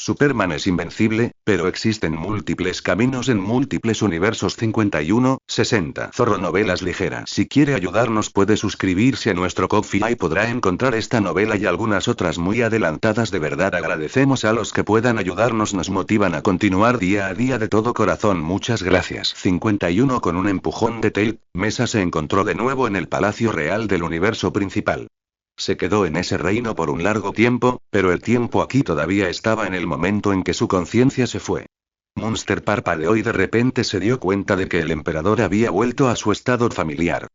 Superman es invencible, pero existen múltiples caminos en múltiples universos. 51-60 Zorro Novelas Ligeras. Si quiere ayudarnos puede suscribirse a nuestro Ko-fi y podrá encontrar esta novela y algunas otras muy adelantadas. De verdad agradecemos a los que puedan ayudarnos, nos motivan a continuar día a día de todo corazón. Muchas gracias. 51 Con un empujón de Tate, Mesa se encontró de nuevo en el Palacio Real del universo principal. Se quedó en ese reino por un largo tiempo, pero el tiempo aquí todavía estaba en el momento en que su conciencia se fue. Munster parpadeó y de repente se dio cuenta de que el emperador había vuelto a su estado familiar.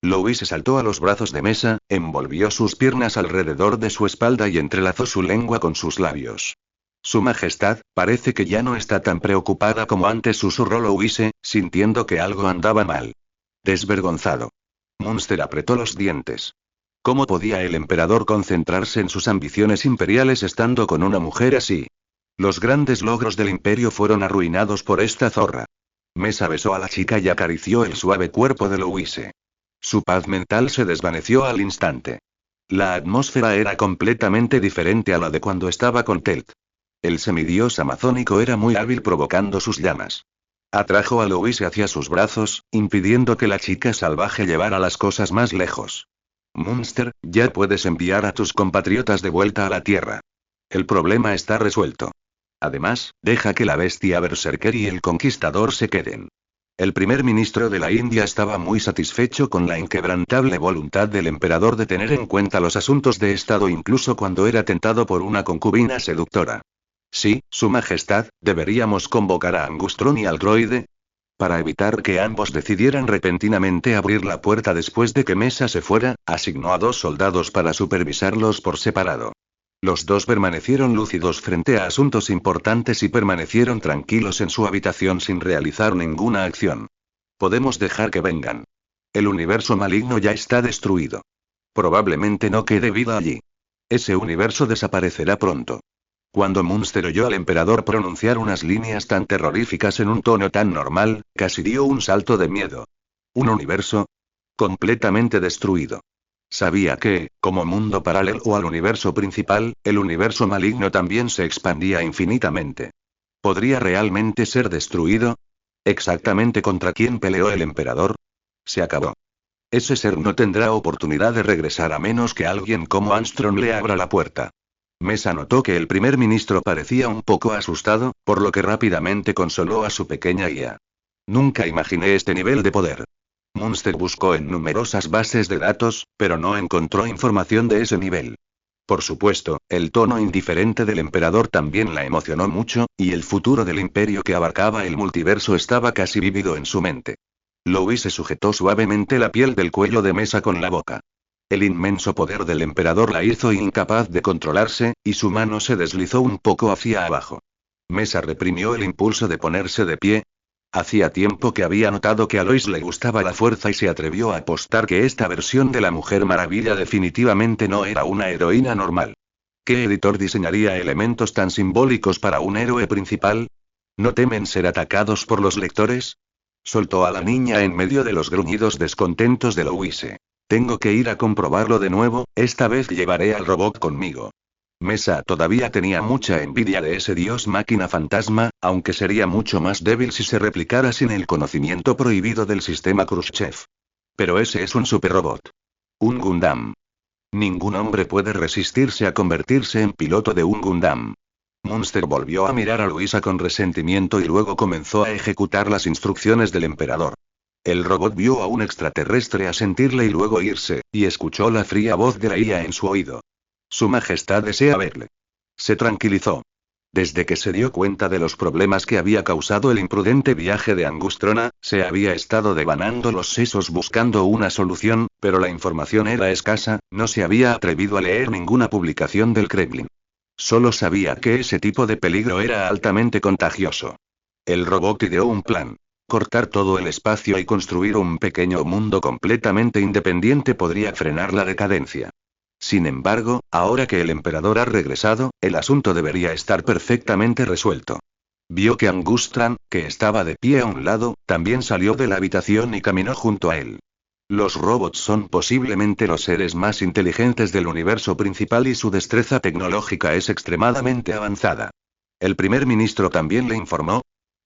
Louis se saltó a los brazos de Mesa, envolvió sus piernas alrededor de su espalda y entrelazó su lengua con sus labios. Su Majestad, parece que ya no está tan preocupada como antes, susurró Louis, sintiendo que algo andaba mal. Desvergonzado. Munster apretó los dientes. ¿Cómo podía el emperador concentrarse en sus ambiciones imperiales estando con una mujer así? Los grandes logros del imperio fueron arruinados por esta zorra. Mesa besó a la chica y acarició el suave cuerpo de Louise. Su paz mental se desvaneció al instante. La atmósfera era completamente diferente a la de cuando estaba con Telt. El semidios amazónico era muy hábil provocando sus llamas. Atrajo a Louise hacia sus brazos, impidiendo que la chica salvaje llevara las cosas más lejos. Munster, ya puedes enviar a tus compatriotas de vuelta a la Tierra. El problema está resuelto. Además, deja que la bestia Berserker y el Conquistador se queden. El primer ministro de la India estaba muy satisfecho con la inquebrantable voluntad del emperador de tener en cuenta los asuntos de Estado incluso cuando era tentado por una concubina seductora. Sí, Su Majestad, deberíamos convocar a Angustron y al droide. Para evitar que ambos decidieran repentinamente abrir la puerta después de que Mesa se fuera, asignó a 2 soldados para supervisarlos por separado. Los 2 permanecieron lúcidos frente a asuntos importantes y permanecieron tranquilos en su habitación sin realizar ninguna acción. Podemos dejar que vengan. El universo maligno ya está destruido. Probablemente no quede vida allí. Ese universo desaparecerá pronto. Cuando Munster oyó al emperador pronunciar unas líneas tan terroríficas en un tono tan normal, casi dio un salto de miedo. ¿Un universo? Completamente destruido. Sabía que, como mundo paralelo al universo principal, el universo maligno también se expandía infinitamente. ¿Podría realmente ser destruido? ¿Exactamente contra quién peleó el emperador? Se acabó. Ese ser no tendrá oportunidad de regresar a menos que alguien como Armstrong le abra la puerta. Mesa notó que el primer ministro parecía un poco asustado, por lo que rápidamente consoló a su pequeña guía. Nunca imaginé este nivel de poder. Munster buscó en numerosas bases de datos, pero no encontró información de ese nivel. Por supuesto, el tono indiferente del emperador también la emocionó mucho, y el futuro del imperio que abarcaba el multiverso estaba casi vívido en su mente. Louis se sujetó suavemente la piel del cuello de Mesa con la boca. El inmenso poder del emperador la hizo incapaz de controlarse, y su mano se deslizó un poco hacia abajo. Mesa reprimió el impulso de ponerse de pie. Hacía tiempo que había notado que a Lois le gustaba la fuerza y se atrevió a apostar que esta versión de la Mujer Maravilla definitivamente no era una heroína normal. ¿Qué editor diseñaría elementos tan simbólicos para un héroe principal? ¿No temen ser atacados por los lectores? Soltó a la niña en medio de los gruñidos descontentos de Louise. Tengo que ir a comprobarlo de nuevo, esta vez llevaré al robot conmigo. Mesa todavía tenía mucha envidia de ese dios máquina fantasma, aunque sería mucho más débil si se replicara sin el conocimiento prohibido del sistema Khrushchev. Pero ese es un superrobot. Un Gundam. Ningún hombre puede resistirse a convertirse en piloto de un Gundam. Munster volvió a mirar a Luisa con resentimiento y luego comenzó a ejecutar las instrucciones del emperador. El robot vio a un extraterrestre asentirle y luego irse, y escuchó la fría voz de la IA en su oído. Su Majestad desea verle. Se tranquilizó. Desde que se dio cuenta de los problemas que había causado el imprudente viaje de Angustrona, se había estado devanando los sesos buscando una solución, pero la información era escasa, no se había atrevido a leer ninguna publicación del Kremlin. Solo sabía que ese tipo de peligro era altamente contagioso. El robot ideó un plan. Cortar todo el espacio y construir un pequeño mundo completamente independiente podría frenar la decadencia. Sin embargo, ahora que el emperador ha regresado, el asunto debería estar perfectamente resuelto. Vio que Angustran, que estaba de pie a un lado, también salió de la habitación y caminó junto a él. Los robots son posiblemente los seres más inteligentes del universo principal y su destreza tecnológica es extremadamente avanzada. ¿El primer ministro también le informó?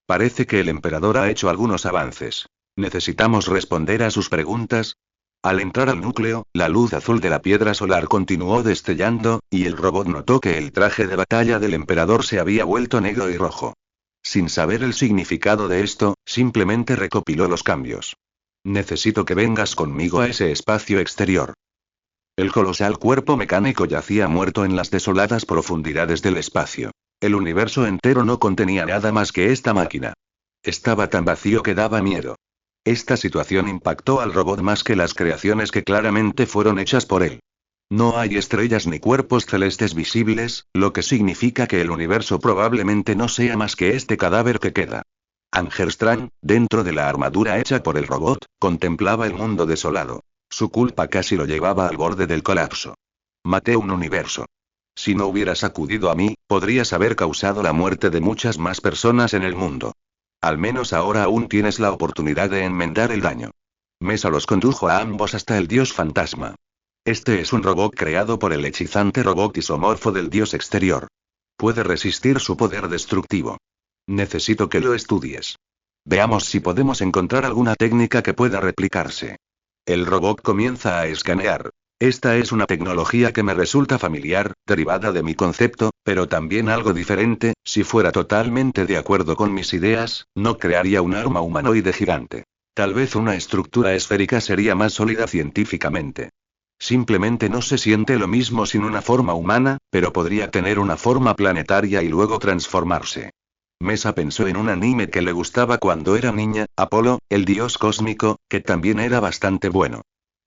Parece que el emperador ha hecho algunos avances. ¿Necesitamos responder a sus preguntas? Al entrar al núcleo, la luz azul de la piedra solar continuó destellando, y el robot notó que el traje de batalla del emperador se había vuelto negro y rojo. Sin saber el significado de esto, simplemente recopiló los cambios. Necesito que vengas conmigo a ese espacio exterior. El colosal cuerpo mecánico yacía muerto en las desoladas profundidades del espacio. El universo entero no contenía nada más que esta máquina. Estaba tan vacío que daba miedo. Esta situación impactó al robot más que las creaciones que claramente fueron hechas por él. No hay estrellas ni cuerpos celestes visibles, lo que significa que el universo probablemente no sea más que este cadáver que queda. Angerstrand, dentro de la armadura hecha por el robot, contemplaba el mundo desolado. Su culpa casi lo llevaba al borde del colapso. Maté un universo. Si no hubieras acudido a mí, podrías haber causado la muerte de muchas más personas en el mundo. Al menos ahora aún tienes la oportunidad de enmendar el daño. Mesa los condujo a ambos hasta el dios fantasma. Este es un robot creado por el hechizante robot isomorfo del dios exterior. Puede resistir su poder destructivo. Necesito que lo estudies. Veamos si podemos encontrar alguna técnica que pueda replicarse. El robot comienza a escanear. Esta es una tecnología que me resulta familiar, derivada de mi concepto, pero también algo diferente. Si fuera totalmente de acuerdo con mis ideas, no crearía un arma humanoide gigante. Tal vez una estructura esférica sería más sólida científicamente. Simplemente no se siente lo mismo sin una forma humana, pero podría tener una forma planetaria y luego transformarse. Mesa pensó en un anime que le gustaba cuando era niña, Apolo, el dios cósmico, que también era bastante bueno.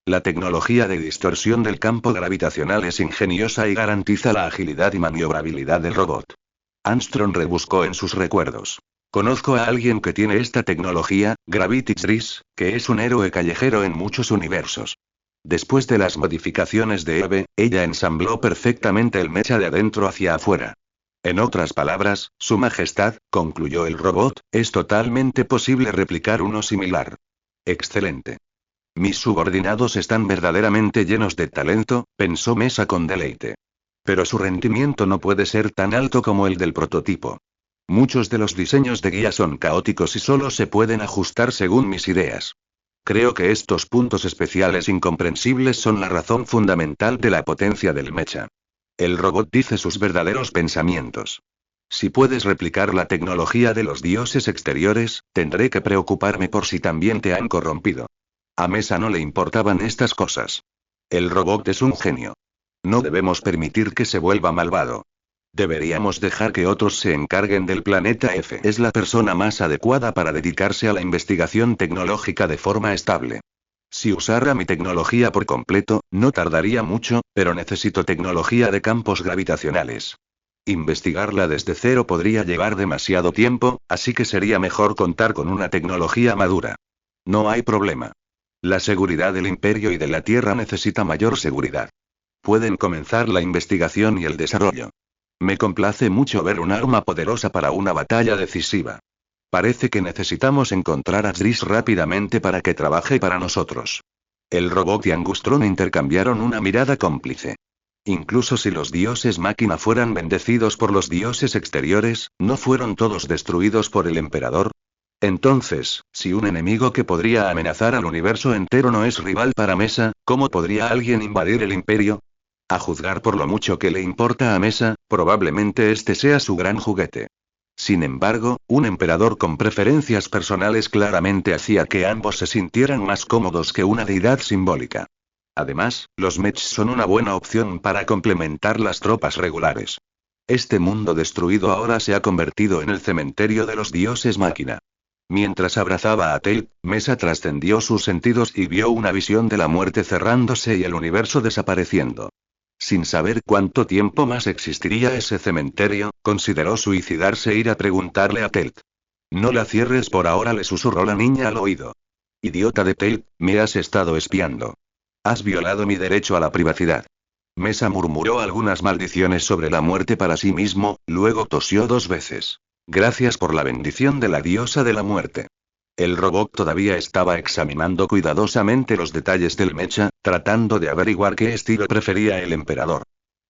La tecnología de distorsión del campo gravitacional es ingeniosa y garantiza la agilidad y maniobrabilidad del robot. Armstrong rebuscó en sus recuerdos. Conozco a alguien que tiene esta tecnología, Gravity Dries, que es un héroe callejero en muchos universos. Después de las modificaciones de Eve, ella ensambló perfectamente el mecha de adentro hacia afuera. En otras palabras, Su Majestad, concluyó el robot, es totalmente posible replicar uno similar. Excelente. Mis subordinados están verdaderamente llenos de talento, pensó Mesa con deleite. Pero su rendimiento no puede ser tan alto como el del prototipo. Muchos de los diseños de guía son caóticos y solo se pueden ajustar según mis ideas. Creo que estos puntos especiales incomprensibles son la razón fundamental de la potencia del mecha. El robot dice sus verdaderos pensamientos. Si puedes replicar la tecnología de los dioses exteriores, tendré que preocuparme por si también te han corrompido. A Mesa no le importaban estas cosas. El robot es un genio. No debemos permitir que se vuelva malvado. Deberíamos dejar que otros se encarguen del planeta F. Es la persona más adecuada para dedicarse a la investigación tecnológica de forma estable. Si usara mi tecnología por completo, no tardaría mucho, pero necesito tecnología de campos gravitacionales. Investigarla desde cero podría llevar demasiado tiempo, así que sería mejor contar con una tecnología madura. No hay problema. La seguridad del Imperio y de la Tierra necesita mayor seguridad. Pueden comenzar la investigación y el desarrollo. Me complace mucho ver un arma poderosa para una batalla decisiva. Parece que necesitamos encontrar a Dries rápidamente para que trabaje para nosotros. El robot y Angustron intercambiaron una mirada cómplice. Incluso si los dioses máquina fueran bendecidos por los dioses exteriores, ¿no fueron todos destruidos por el emperador? Entonces, si un enemigo que podría amenazar al universo entero no es rival para Mesa, ¿cómo podría alguien invadir el imperio? A juzgar por lo mucho que le importa a Mesa, probablemente este sea su gran juguete. Sin embargo, un emperador con preferencias personales claramente hacía que ambos se sintieran más cómodos que una deidad simbólica. Además, los mechs son una buena opción para complementar las tropas regulares. Este mundo destruido ahora se ha convertido en el cementerio de los dioses máquina. Mientras abrazaba a Tate, Mesa trascendió sus sentidos y vio una visión de la muerte cerrándose y el universo desapareciendo. Sin saber cuánto tiempo más existiría ese cementerio, consideró suicidarse e ir a preguntarle a Tate. No la cierres por ahora, le susurró la niña al oído. Idiota de Tate, me has estado espiando. Has violado mi derecho a la privacidad. Mesa murmuró algunas maldiciones sobre la muerte para sí mismo, luego tosió 2 veces. Gracias por la bendición de la diosa de la muerte. El robot todavía estaba examinando cuidadosamente los detalles del mecha, tratando de averiguar qué estilo prefería el emperador.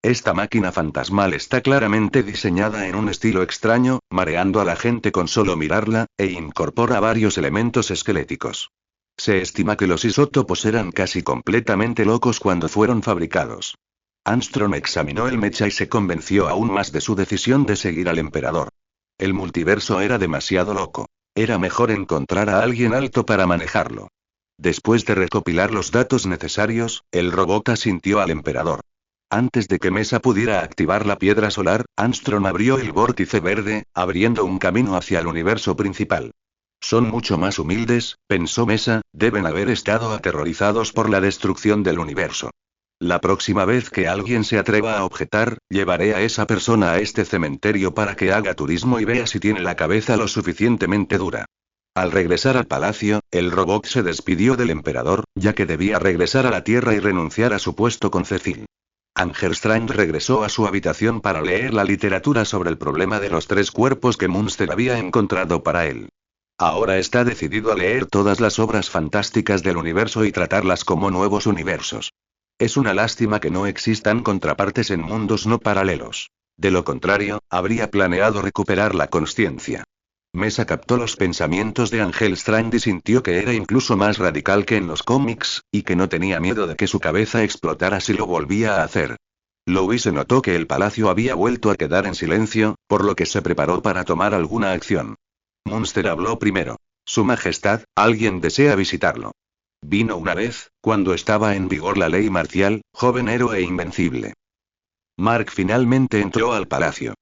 Esta máquina fantasmal está claramente diseñada en un estilo extraño, mareando a la gente con solo mirarla, e incorpora varios elementos esqueléticos. Se estima que los isótopos eran casi completamente locos cuando fueron fabricados. Armstrong examinó el mecha y se convenció aún más de su decisión de seguir al emperador. El multiverso era demasiado loco. Era mejor encontrar a alguien alto para manejarlo. Después de recopilar los datos necesarios, el robot asintió al emperador. Antes de que Mesa pudiera activar la piedra solar, Armstrong abrió el vórtice verde, abriendo un camino hacia el universo principal. Son mucho más humildes, pensó Mesa, deben haber estado aterrorizados por la destrucción del universo. La próxima vez que alguien se atreva a objetar, llevaré a esa persona a este cementerio para que haga turismo y vea si tiene la cabeza lo suficientemente dura. Al regresar al palacio, el robot se despidió del emperador, ya que debía regresar a la Tierra y renunciar a su puesto con Cecil. Angelstrand regresó a su habitación para leer la literatura sobre el problema de los 3 cuerpos que Munster había encontrado para él. Ahora está decidido a leer todas las obras fantásticas del universo y tratarlas como nuevos universos. Es una lástima que no existan contrapartes en mundos no paralelos. De lo contrario, habría planeado recuperar la consciencia. Mesa captó los pensamientos de Angelstrand y sintió que era incluso más radical que en los cómics, y que no tenía miedo de que su cabeza explotara si lo volvía a hacer. Louise notó que el palacio había vuelto a quedar en silencio, por lo que se preparó para tomar alguna acción. Munster habló primero. Su Majestad, alguien desea visitarlo. Vino una vez, cuando estaba en vigor la ley marcial, joven héroe invencible. Mark finalmente entró al palacio.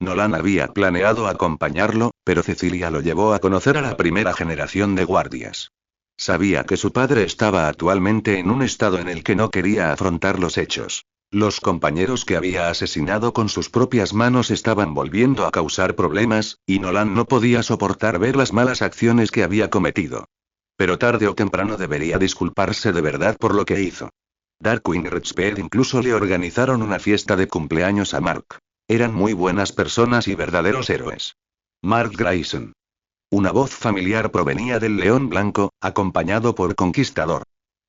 Nolan había planeado acompañarlo, pero Cecilia lo llevó a conocer a la primera generación de guardias. Sabía que su padre estaba actualmente en un estado en el que no quería afrontar los hechos. Los compañeros que había asesinado con sus propias manos estaban volviendo a causar problemas, y Nolan no podía soportar ver las malas acciones que había cometido. Pero tarde o temprano debería disculparse de verdad por lo que hizo. Darkwing y Redsped incluso le organizaron una fiesta de cumpleaños a Mark. Eran muy buenas personas y verdaderos héroes. Mark Grayson. Una voz familiar provenía del León Blanco, acompañado por Conquistador.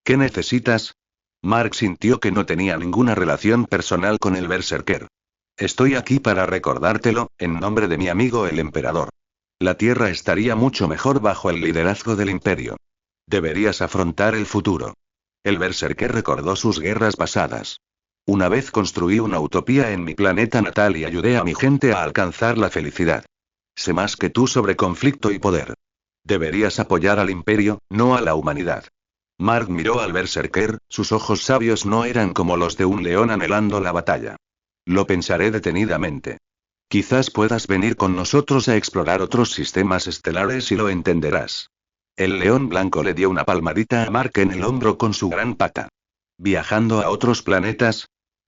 ¿Qué necesitas? Mark sintió que no tenía ninguna relación personal con el Berserker. Estoy aquí para recordártelo, en nombre de mi amigo el Emperador. La Tierra estaría mucho mejor bajo el liderazgo del Imperio. Deberías afrontar el futuro. El Berserker recordó sus guerras pasadas. Una vez construí una utopía en mi planeta natal y ayudé a mi gente a alcanzar la felicidad. Sé más que tú sobre conflicto y poder. Deberías apoyar al Imperio, no a la humanidad. Mark miró al Berserker, sus ojos sabios no eran como los de un león anhelando la batalla. Lo pensaré detenidamente. Quizás puedas venir con nosotros a explorar otros sistemas estelares y lo entenderás. El León Blanco le dio una palmadita a Mark en el hombro con su gran pata. ¿Viajando a otros planetas?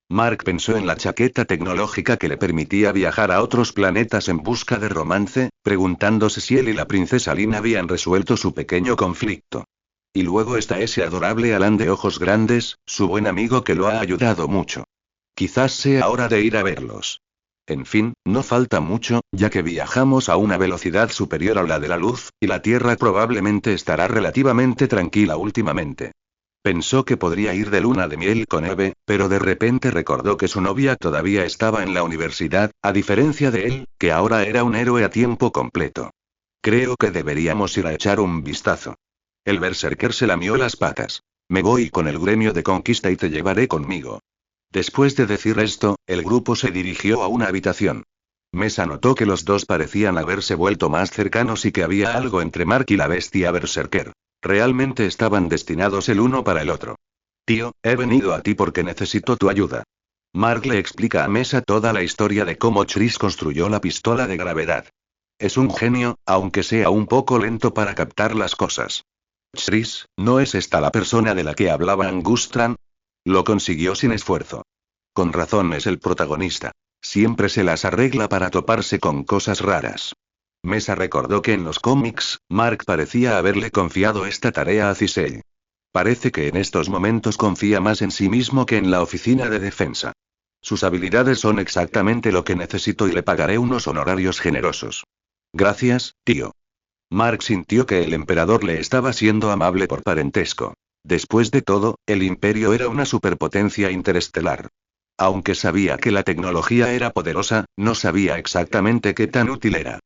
Mark pensó en la chaqueta tecnológica que le permitía viajar a otros planetas en busca de romance, preguntándose si él y la princesa Lynn habían resuelto su pequeño conflicto. Y luego está ese adorable Alan de ojos grandes, su buen amigo que lo ha ayudado mucho. Quizás sea hora de ir a verlos. En fin, no falta mucho, ya que viajamos a una velocidad superior a la de la luz, y la Tierra probablemente estará relativamente tranquila últimamente. Pensó que podría ir de luna de miel con Eve, pero de repente recordó que su novia todavía estaba en la universidad, a diferencia de él, que ahora era un héroe a tiempo completo. Creo que deberíamos ir a echar un vistazo. El Berserker se lamió las patas. Me voy con el gremio de conquista y te llevaré conmigo. Después de decir esto, el grupo se dirigió a una habitación. Mesa notó que los dos parecían haberse vuelto más cercanos y que había algo entre Mark y la bestia Berserker. Realmente estaban destinados el uno para el otro. Tío, he venido a ti porque necesito tu ayuda. Mark le explica a Mesa toda la historia de cómo Chris construyó la pistola de gravedad. Es un genio, aunque sea un poco lento para captar las cosas. Chris, ¿no es esta la persona de la que hablaba Angustran? Lo consiguió sin esfuerzo. Con razón es el protagonista. Siempre se las arregla para toparse con cosas raras. Mesa recordó que en los cómics, Mark parecía haberle confiado esta tarea a Cisel. Parece que en estos momentos confía más en sí mismo que en la oficina de defensa. Sus habilidades son exactamente lo que necesito y le pagaré unos honorarios generosos. Gracias, tío. Mark sintió que el emperador le estaba siendo amable por parentesco. Después de todo, el Imperio era una superpotencia interestelar. Aunque sabía que la tecnología era poderosa, no sabía exactamente qué tan útil era.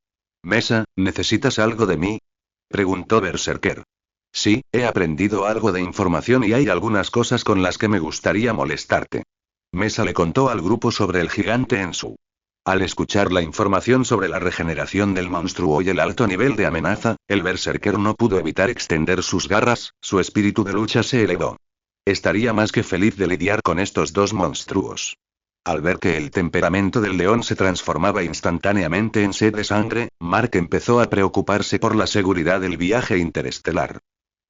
Mesa, ¿necesitas algo de mí? Preguntó Berserker. Sí, he aprendido algo de información y hay algunas cosas con las que me gustaría molestarte. Mesa le contó al grupo sobre el gigante Ensu. Al escuchar la información sobre la regeneración del monstruo y el alto nivel de amenaza, el Berserker no pudo evitar extender sus garras, su espíritu de lucha se elevó. Estaría más que feliz de lidiar con estos dos monstruos. Al ver que el temperamento del león se transformaba instantáneamente en sed de sangre, Mark empezó a preocuparse por la seguridad del viaje interestelar.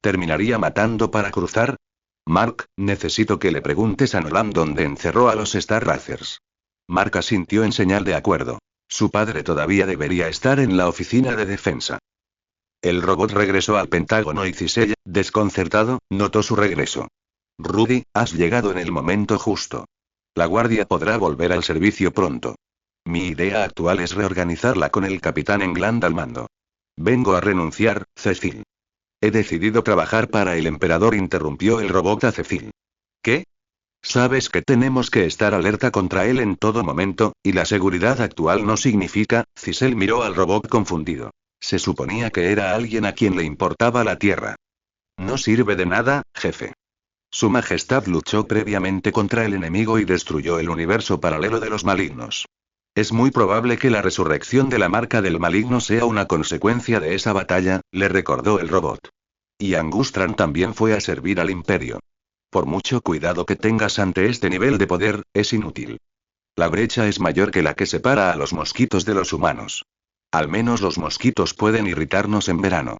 ¿Terminaría matando para cruzar? Mark, necesito que le preguntes a Nolan dónde encerró a los Star Racers. Mark asintió en señal de acuerdo. Su padre todavía debería estar en la oficina de defensa. El robot regresó al Pentágono y Cisella, desconcertado, notó su regreso. Rudy, has llegado en el momento justo. La guardia podrá volver al servicio pronto. Mi idea actual es reorganizarla con el capitán England al mando. Vengo a renunciar, Cecil. He decidido trabajar para el emperador, interrumpió el robot a Cecil. ¿Qué? Sabes que tenemos que estar alerta contra él en todo momento, y la seguridad actual no significa, Cisel miró al robot confundido. Se suponía que era alguien a quien le importaba la Tierra. No sirve de nada, jefe. Su Majestad luchó previamente contra el enemigo y destruyó el universo paralelo de los malignos. Es muy probable que la resurrección de la marca del maligno sea una consecuencia de esa batalla, le recordó el robot. Y Angustran también fue a servir al Imperio. Por mucho cuidado que tengas ante este nivel de poder, es inútil. La brecha es mayor que la que separa a los mosquitos de los humanos. Al menos los mosquitos pueden irritarnos en verano.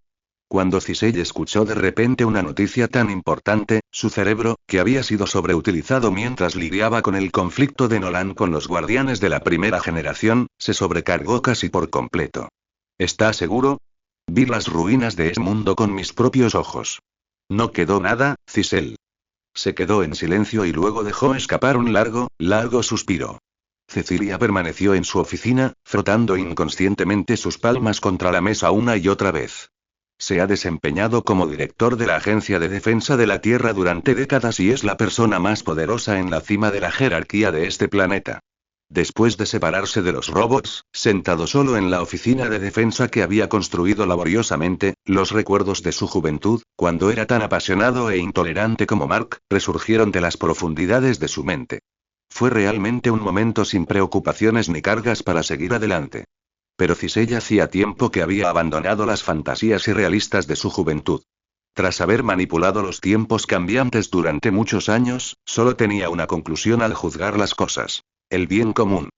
Cuando Cisey escuchó de repente una noticia tan importante, su cerebro, que había sido sobreutilizado mientras lidiaba con el conflicto de Nolan con los guardianes de la primera generación, se sobrecargó casi por completo. ¿Está seguro? Vi las ruinas de ese mundo con mis propios ojos. No quedó nada, Cisel. Se quedó en silencio y luego dejó escapar un largo, largo suspiro. Cecilia permaneció en su oficina, frotando inconscientemente sus palmas contra la mesa una y otra vez. Se ha desempeñado como director de la Agencia de Defensa de la Tierra durante décadas y es la persona más poderosa en la cima de la jerarquía de este planeta. Después de separarse de los robots, sentado solo en la oficina de defensa que había construido laboriosamente, los recuerdos de su juventud, cuando era tan apasionado e intolerante como Mark, resurgieron de las profundidades de su mente. Fue realmente un momento sin preocupaciones ni cargas para seguir adelante. Pero Cisey hacía tiempo que había abandonado las fantasías irrealistas de su juventud. Tras haber manipulado los tiempos cambiantes durante muchos años, solo tenía una conclusión al juzgar las cosas: el bien común.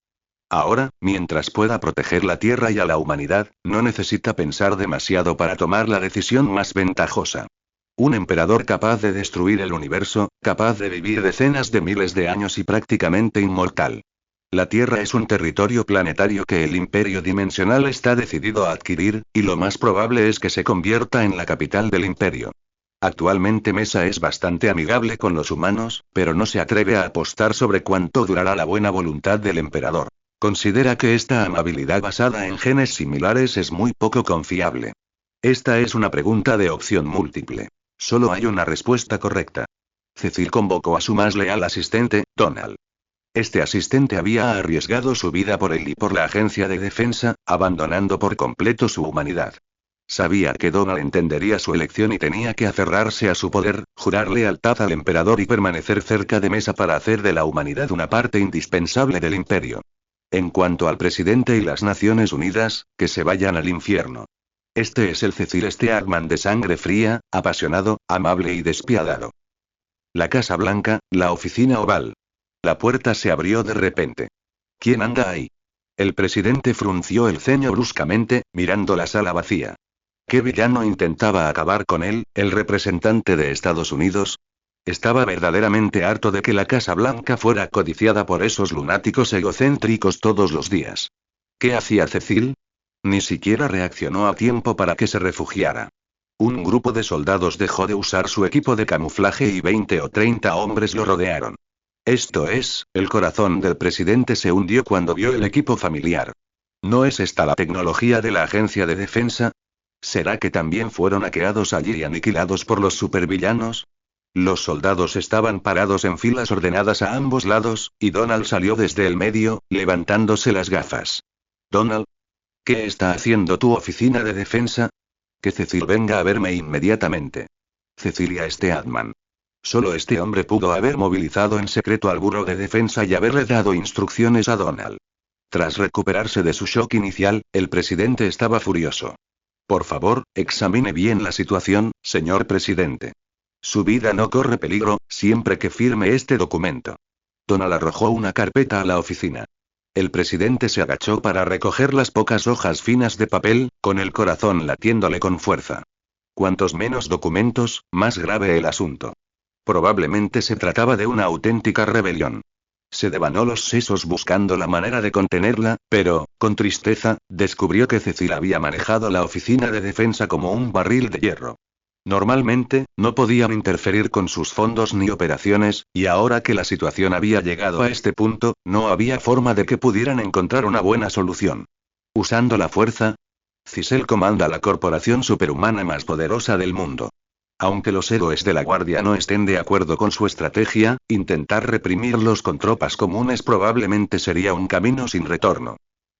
Ahora, mientras pueda proteger la Tierra y a la humanidad, no necesita pensar demasiado para tomar la decisión más ventajosa. Un emperador capaz de destruir el universo, capaz de vivir decenas de miles de años y prácticamente inmortal. La Tierra es un territorio planetario que el Imperio Dimensional está decidido a adquirir, y lo más probable es que se convierta en la capital del Imperio. Actualmente Mesa es bastante amigable con los humanos, pero no se atreve a apostar sobre cuánto durará la buena voluntad del emperador. Considera que esta amabilidad basada en genes similares es muy poco confiable. Esta es una pregunta de opción múltiple. Solo hay una respuesta correcta. Cecil convocó a su más leal asistente, Donald. Este asistente había arriesgado su vida por él y por la agencia de defensa, abandonando por completo su humanidad. Sabía que Donald entendería su elección y tenía que aferrarse a su poder, jurar lealtad al emperador y permanecer cerca de Mesa para hacer de la humanidad una parte indispensable del imperio. En cuanto al presidente y las Naciones Unidas, que se vayan al infierno. Este es el Cecil Steadman de sangre fría, apasionado, amable y despiadado. La Casa Blanca, la oficina oval. La puerta se abrió de repente. ¿Quién anda ahí? El presidente frunció el ceño bruscamente, mirando la sala vacía. ¿Qué villano intentaba acabar con él, el representante de Estados Unidos? Estaba verdaderamente harto de que la Casa Blanca fuera codiciada por esos lunáticos egocéntricos todos los días. ¿Qué hacía Cecil? Ni siquiera reaccionó a tiempo para que se refugiara. Un grupo de soldados dejó de usar su equipo de camuflaje y 20 o 30 hombres lo rodearon. Esto es, el corazón del presidente se hundió cuando vio el equipo familiar. ¿No es esta la tecnología de la agencia de defensa? ¿Será que también fueron hackeados allí y aniquilados por los supervillanos? Los soldados estaban parados en filas ordenadas a ambos lados, y Donald salió desde el medio, levantándose las gafas. Donald. ¿Qué está haciendo tu oficina de defensa? Que Cecil venga a verme inmediatamente. Cecilia Steadman. Solo este hombre pudo haber movilizado en secreto al Buró de Defensa y haberle dado instrucciones a Donald. Tras recuperarse de su shock inicial, el presidente estaba furioso. Por favor, examine bien la situación, señor presidente. Su vida no corre peligro, siempre que firme este documento. Donald arrojó una carpeta a la oficina. El presidente se agachó para recoger las pocas hojas finas de papel, con el corazón latiéndole con fuerza. Cuantos menos documentos, más grave el asunto. Probablemente se trataba de una auténtica rebelión. Se devanó los sesos buscando la manera de contenerla, pero, con tristeza, descubrió que Cecil había manejado la oficina de defensa como un barril de hierro. Normalmente, no podían interferir con sus fondos ni operaciones, y ahora que la situación había llegado a este punto, no había forma de que pudieran encontrar una buena solución. ¿Usando la fuerza? Cecil comanda la corporación superhumana más poderosa del mundo. Aunque los héroes de la Guardia no estén de acuerdo con su estrategia, intentar reprimirlos con tropas comunes probablemente sería un camino sin retorno.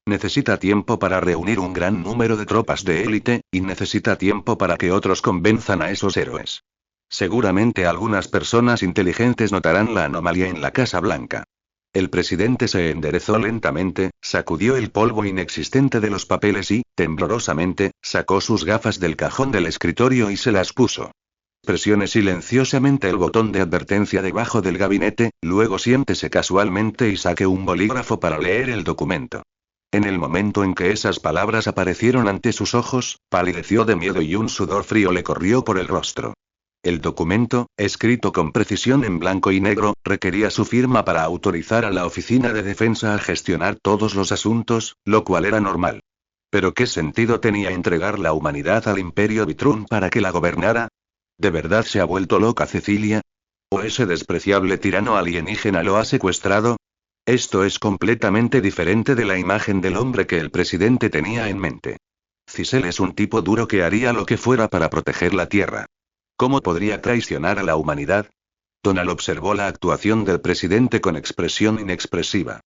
Necesita tiempo para reunir un gran número de tropas de élite, y necesita tiempo para que otros convenzan a esos héroes. Seguramente algunas personas inteligentes notarán la anomalía en la Casa Blanca. El presidente se enderezó lentamente, sacudió el polvo inexistente de los papeles y, temblorosamente, sacó sus gafas del cajón del escritorio y se las puso. Presione silenciosamente el botón de advertencia debajo del gabinete, luego siéntese casualmente y saque un bolígrafo para leer el documento. En el momento en que esas palabras aparecieron ante sus ojos, palideció de miedo y un sudor frío le corrió por el rostro. El documento, escrito con precisión en blanco y negro, requería su firma para autorizar a la Oficina de Defensa a gestionar todos los asuntos, lo cual era normal. ¿Pero qué sentido tenía entregar la humanidad al Imperio Vitrun para que la gobernara? ¿De verdad se ha vuelto loca Cecilia? ¿O ese despreciable tirano alienígena lo ha secuestrado? Esto es completamente diferente de la imagen del hombre que el presidente tenía en mente. Cecil es un tipo duro que haría lo que fuera para proteger la Tierra. ¿Cómo podría traicionar a la humanidad? Donald observó la actuación del presidente con expresión inexpresiva.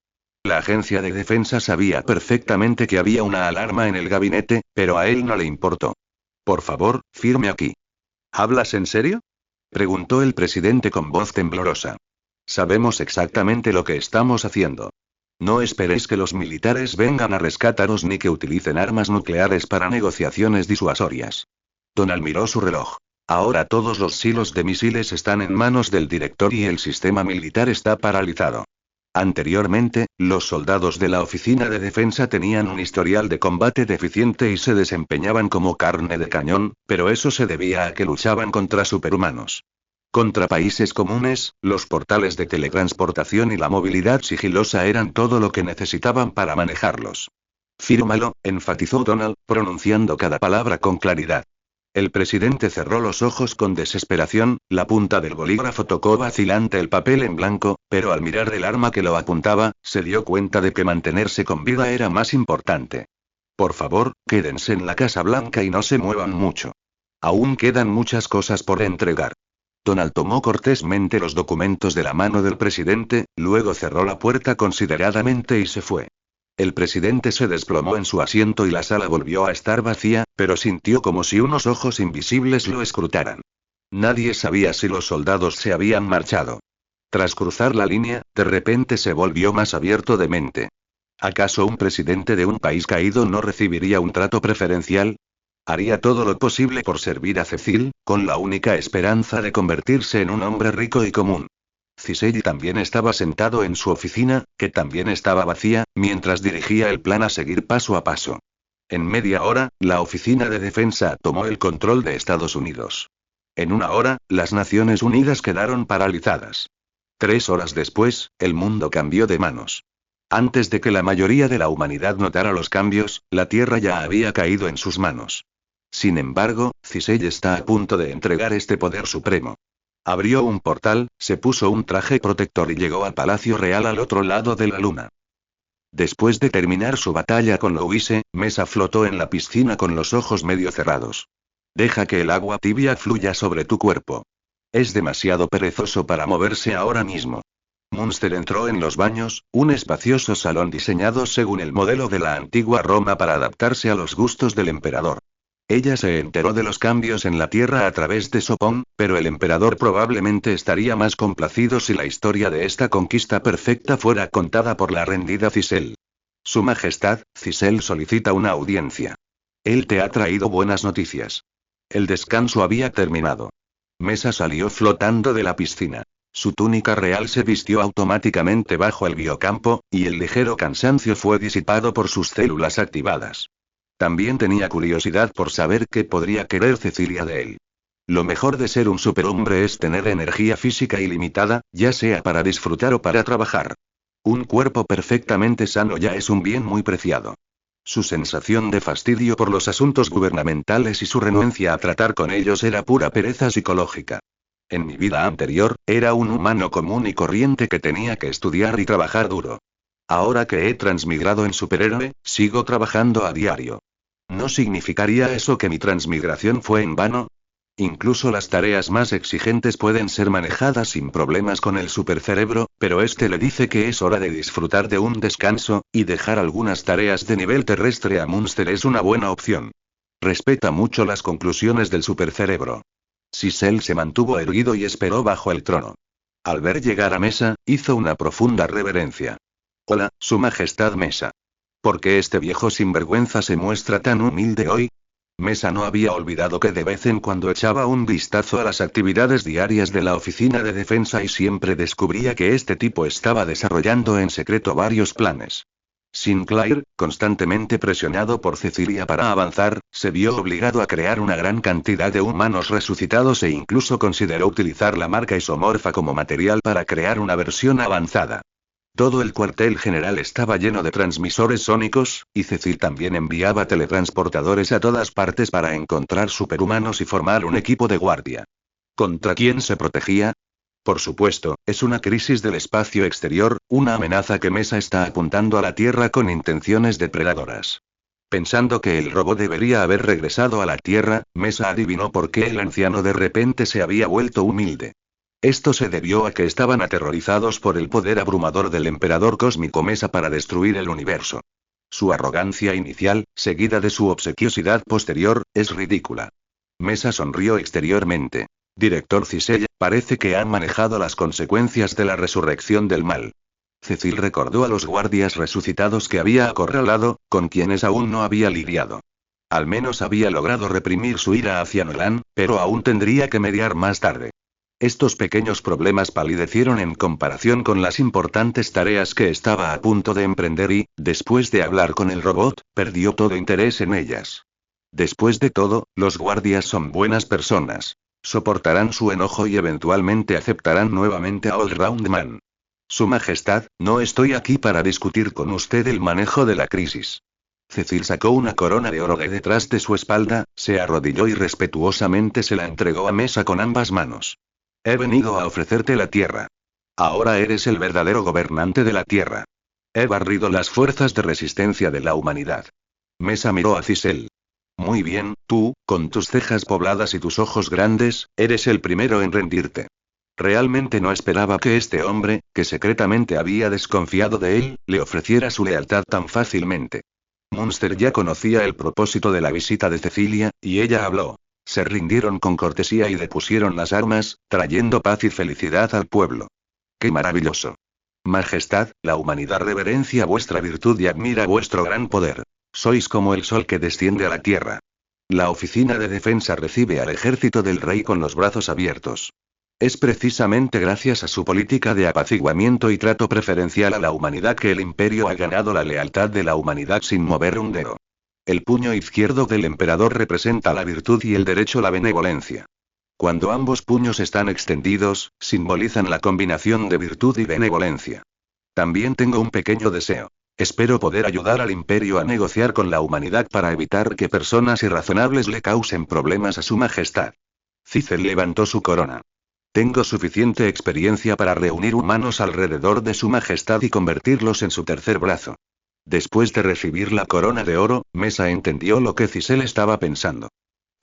La agencia de defensa sabía perfectamente que había una alarma en el gabinete, pero a él no le importó. Por favor, firme aquí. ¿Hablas en serio? Preguntó el presidente con voz temblorosa. Sabemos exactamente lo que estamos haciendo. No esperéis que los militares vengan a rescataros ni que utilicen armas nucleares para negociaciones disuasorias. Donald miró su reloj. Ahora todos los silos de misiles están en manos del director y el sistema militar está paralizado. Anteriormente, los soldados de la Oficina de Defensa tenían un historial de combate deficiente y se desempeñaban como carne de cañón, pero eso se debía a que luchaban contra superhumanos. Contra países comunes, los portales de teletransportación y la movilidad sigilosa eran todo lo que necesitaban para manejarlos. Fírmalo, enfatizó Donald, pronunciando cada palabra con claridad. El presidente cerró los ojos con desesperación, la punta del bolígrafo tocó vacilante el papel en blanco, pero al mirar el arma que lo apuntaba, se dio cuenta de que mantenerse con vida era más importante. Por favor, quédense en la Casa Blanca y no se muevan mucho. Aún quedan muchas cosas por entregar. Donald tomó cortésmente los documentos de la mano del presidente, luego cerró la puerta consideradamente y se fue. El presidente se desplomó en su asiento y la sala volvió a estar vacía, pero sintió como si unos ojos invisibles lo escrutaran. Nadie sabía si los soldados se habían marchado. Tras cruzar la línea, de repente se volvió más abierto de mente. ¿Acaso un presidente de un país caído no recibiría un trato preferencial? Haría todo lo posible por servir a Cecil, con la única esperanza de convertirse en un hombre rico y común. Cicely también estaba sentado en su oficina, que también estaba vacía, mientras dirigía el plan a seguir paso a paso. En media hora, la Oficina de Defensa tomó el control de Estados Unidos. En una hora, las Naciones Unidas quedaron paralizadas. 3 horas después, el mundo cambió de manos. Antes de que la mayoría de la humanidad notara los cambios, la Tierra ya había caído en sus manos. Sin embargo, Cicely está a punto de entregar este poder supremo. Abrió un portal, se puso un traje protector y llegó al Palacio Real al otro lado de la luna. Después de terminar su batalla con Louise, Mesa flotó en la piscina con los ojos medio cerrados. Deja que el agua tibia fluya sobre tu cuerpo. Es demasiado perezoso para moverse ahora mismo. Munster entró en los baños, un espacioso salón diseñado según el modelo de la antigua Roma para adaptarse a los gustos del emperador. Ella se enteró de los cambios en la tierra a través de Sopón, pero el emperador probablemente estaría más complacido si la historia de esta conquista perfecta fuera contada por la rendida Cisel. Su Majestad, Cisel solicita una audiencia. Él te ha traído buenas noticias. El descanso había terminado. Mesa salió flotando de la piscina. Su túnica real se vistió automáticamente bajo el biocampo, y el ligero cansancio fue disipado por sus células activadas. También tenía curiosidad por saber qué podría querer Cecilia de él. Lo mejor de ser un superhombre es tener energía física ilimitada, ya sea para disfrutar o para trabajar. Un cuerpo perfectamente sano ya es un bien muy preciado. Su sensación de fastidio por los asuntos gubernamentales y su renuencia a tratar con ellos era pura pereza psicológica. En mi vida anterior, era un humano común y corriente que tenía que estudiar y trabajar duro. Ahora que he transmigrado en superhéroe, sigo trabajando a diario. ¿No significaría eso que mi transmigración fue en vano? Incluso las tareas más exigentes pueden ser manejadas sin problemas con el supercerebro, pero este le dice que es hora de disfrutar de un descanso, y dejar algunas tareas de nivel terrestre a Munster es una buena opción. Respeta mucho las conclusiones del supercerebro. Sisel se mantuvo erguido y esperó bajo el trono. Al ver llegar a Mesa, hizo una profunda reverencia. Hola, Su Majestad Mesa. ¿Por qué este viejo sinvergüenza se muestra tan humilde hoy? Mesa no había olvidado que de vez en cuando echaba un vistazo a las actividades diarias de la oficina de defensa y siempre descubría que este tipo estaba desarrollando en secreto varios planes. Sinclair, constantemente presionado por Cecilia para avanzar, se vio obligado a crear una gran cantidad de humanos resucitados e incluso consideró utilizar la marca isomorfa como material para crear una versión avanzada. Todo el cuartel general estaba lleno de transmisores sónicos, y Cecil también enviaba teletransportadores a todas partes para encontrar superhumanos y formar un equipo de guardia. ¿Contra quién se protegía? Por supuesto, es una crisis del espacio exterior, una amenaza que Mesa está apuntando a la Tierra con intenciones depredadoras. Pensando que el robot debería haber regresado a la Tierra, Mesa adivinó por qué el anciano de repente se había vuelto humilde. Esto se debió a que estaban aterrorizados por el poder abrumador del emperador cósmico Mesa para destruir el universo. Su arrogancia inicial, seguida de su obsequiosidad posterior, es ridícula. Mesa sonrió exteriormente. Director Cisella, parece que han manejado las consecuencias de la resurrección del mal. Cecil recordó a los guardias resucitados que había acorralado, con quienes aún no había lidiado. Al menos había logrado reprimir su ira hacia Nolan, pero aún tendría que mediar más tarde. Estos pequeños problemas palidecieron en comparación con las importantes tareas que estaba a punto de emprender y, después de hablar con el robot, perdió todo interés en ellas. Después de todo, los guardias son buenas personas. Soportarán su enojo y eventualmente aceptarán nuevamente a All Round Man. Su Majestad, no estoy aquí para discutir con usted el manejo de la crisis. Cecil sacó una corona de oro de detrás de su espalda, se arrodilló y respetuosamente se la entregó a Mesa con ambas manos. He venido a ofrecerte la tierra. Ahora eres el verdadero gobernante de la tierra. He barrido las fuerzas de resistencia de la humanidad. Mesa miró a Cisel. Muy bien, tú, con tus cejas pobladas y tus ojos grandes, eres el primero en rendirte. Realmente no esperaba que este hombre, que secretamente había desconfiado de él, le ofreciera su lealtad tan fácilmente. Munster ya conocía el propósito de la visita de Cecilia, y ella habló. Se rindieron con cortesía y depusieron las armas, trayendo paz y felicidad al pueblo. ¡Qué maravilloso! Majestad, la humanidad reverencia vuestra virtud y admira vuestro gran poder. Sois como el sol que desciende a la tierra. La oficina de defensa recibe al ejército del rey con los brazos abiertos. Es precisamente gracias a su política de apaciguamiento y trato preferencial a la humanidad que el imperio ha ganado la lealtad de la humanidad sin mover un dedo. El puño izquierdo del emperador representa la virtud y el derecho la benevolencia. Cuando ambos puños están extendidos, simbolizan la combinación de virtud y benevolencia. También tengo un pequeño deseo. Espero poder ayudar al imperio a negociar con la humanidad para evitar que personas irrazonables le causen problemas a su majestad. Cicel levantó su corona. Tengo suficiente experiencia para reunir humanos alrededor de su majestad y convertirlos en su tercer brazo. Después de recibir la corona de oro, Mesa entendió lo que Cisel estaba pensando.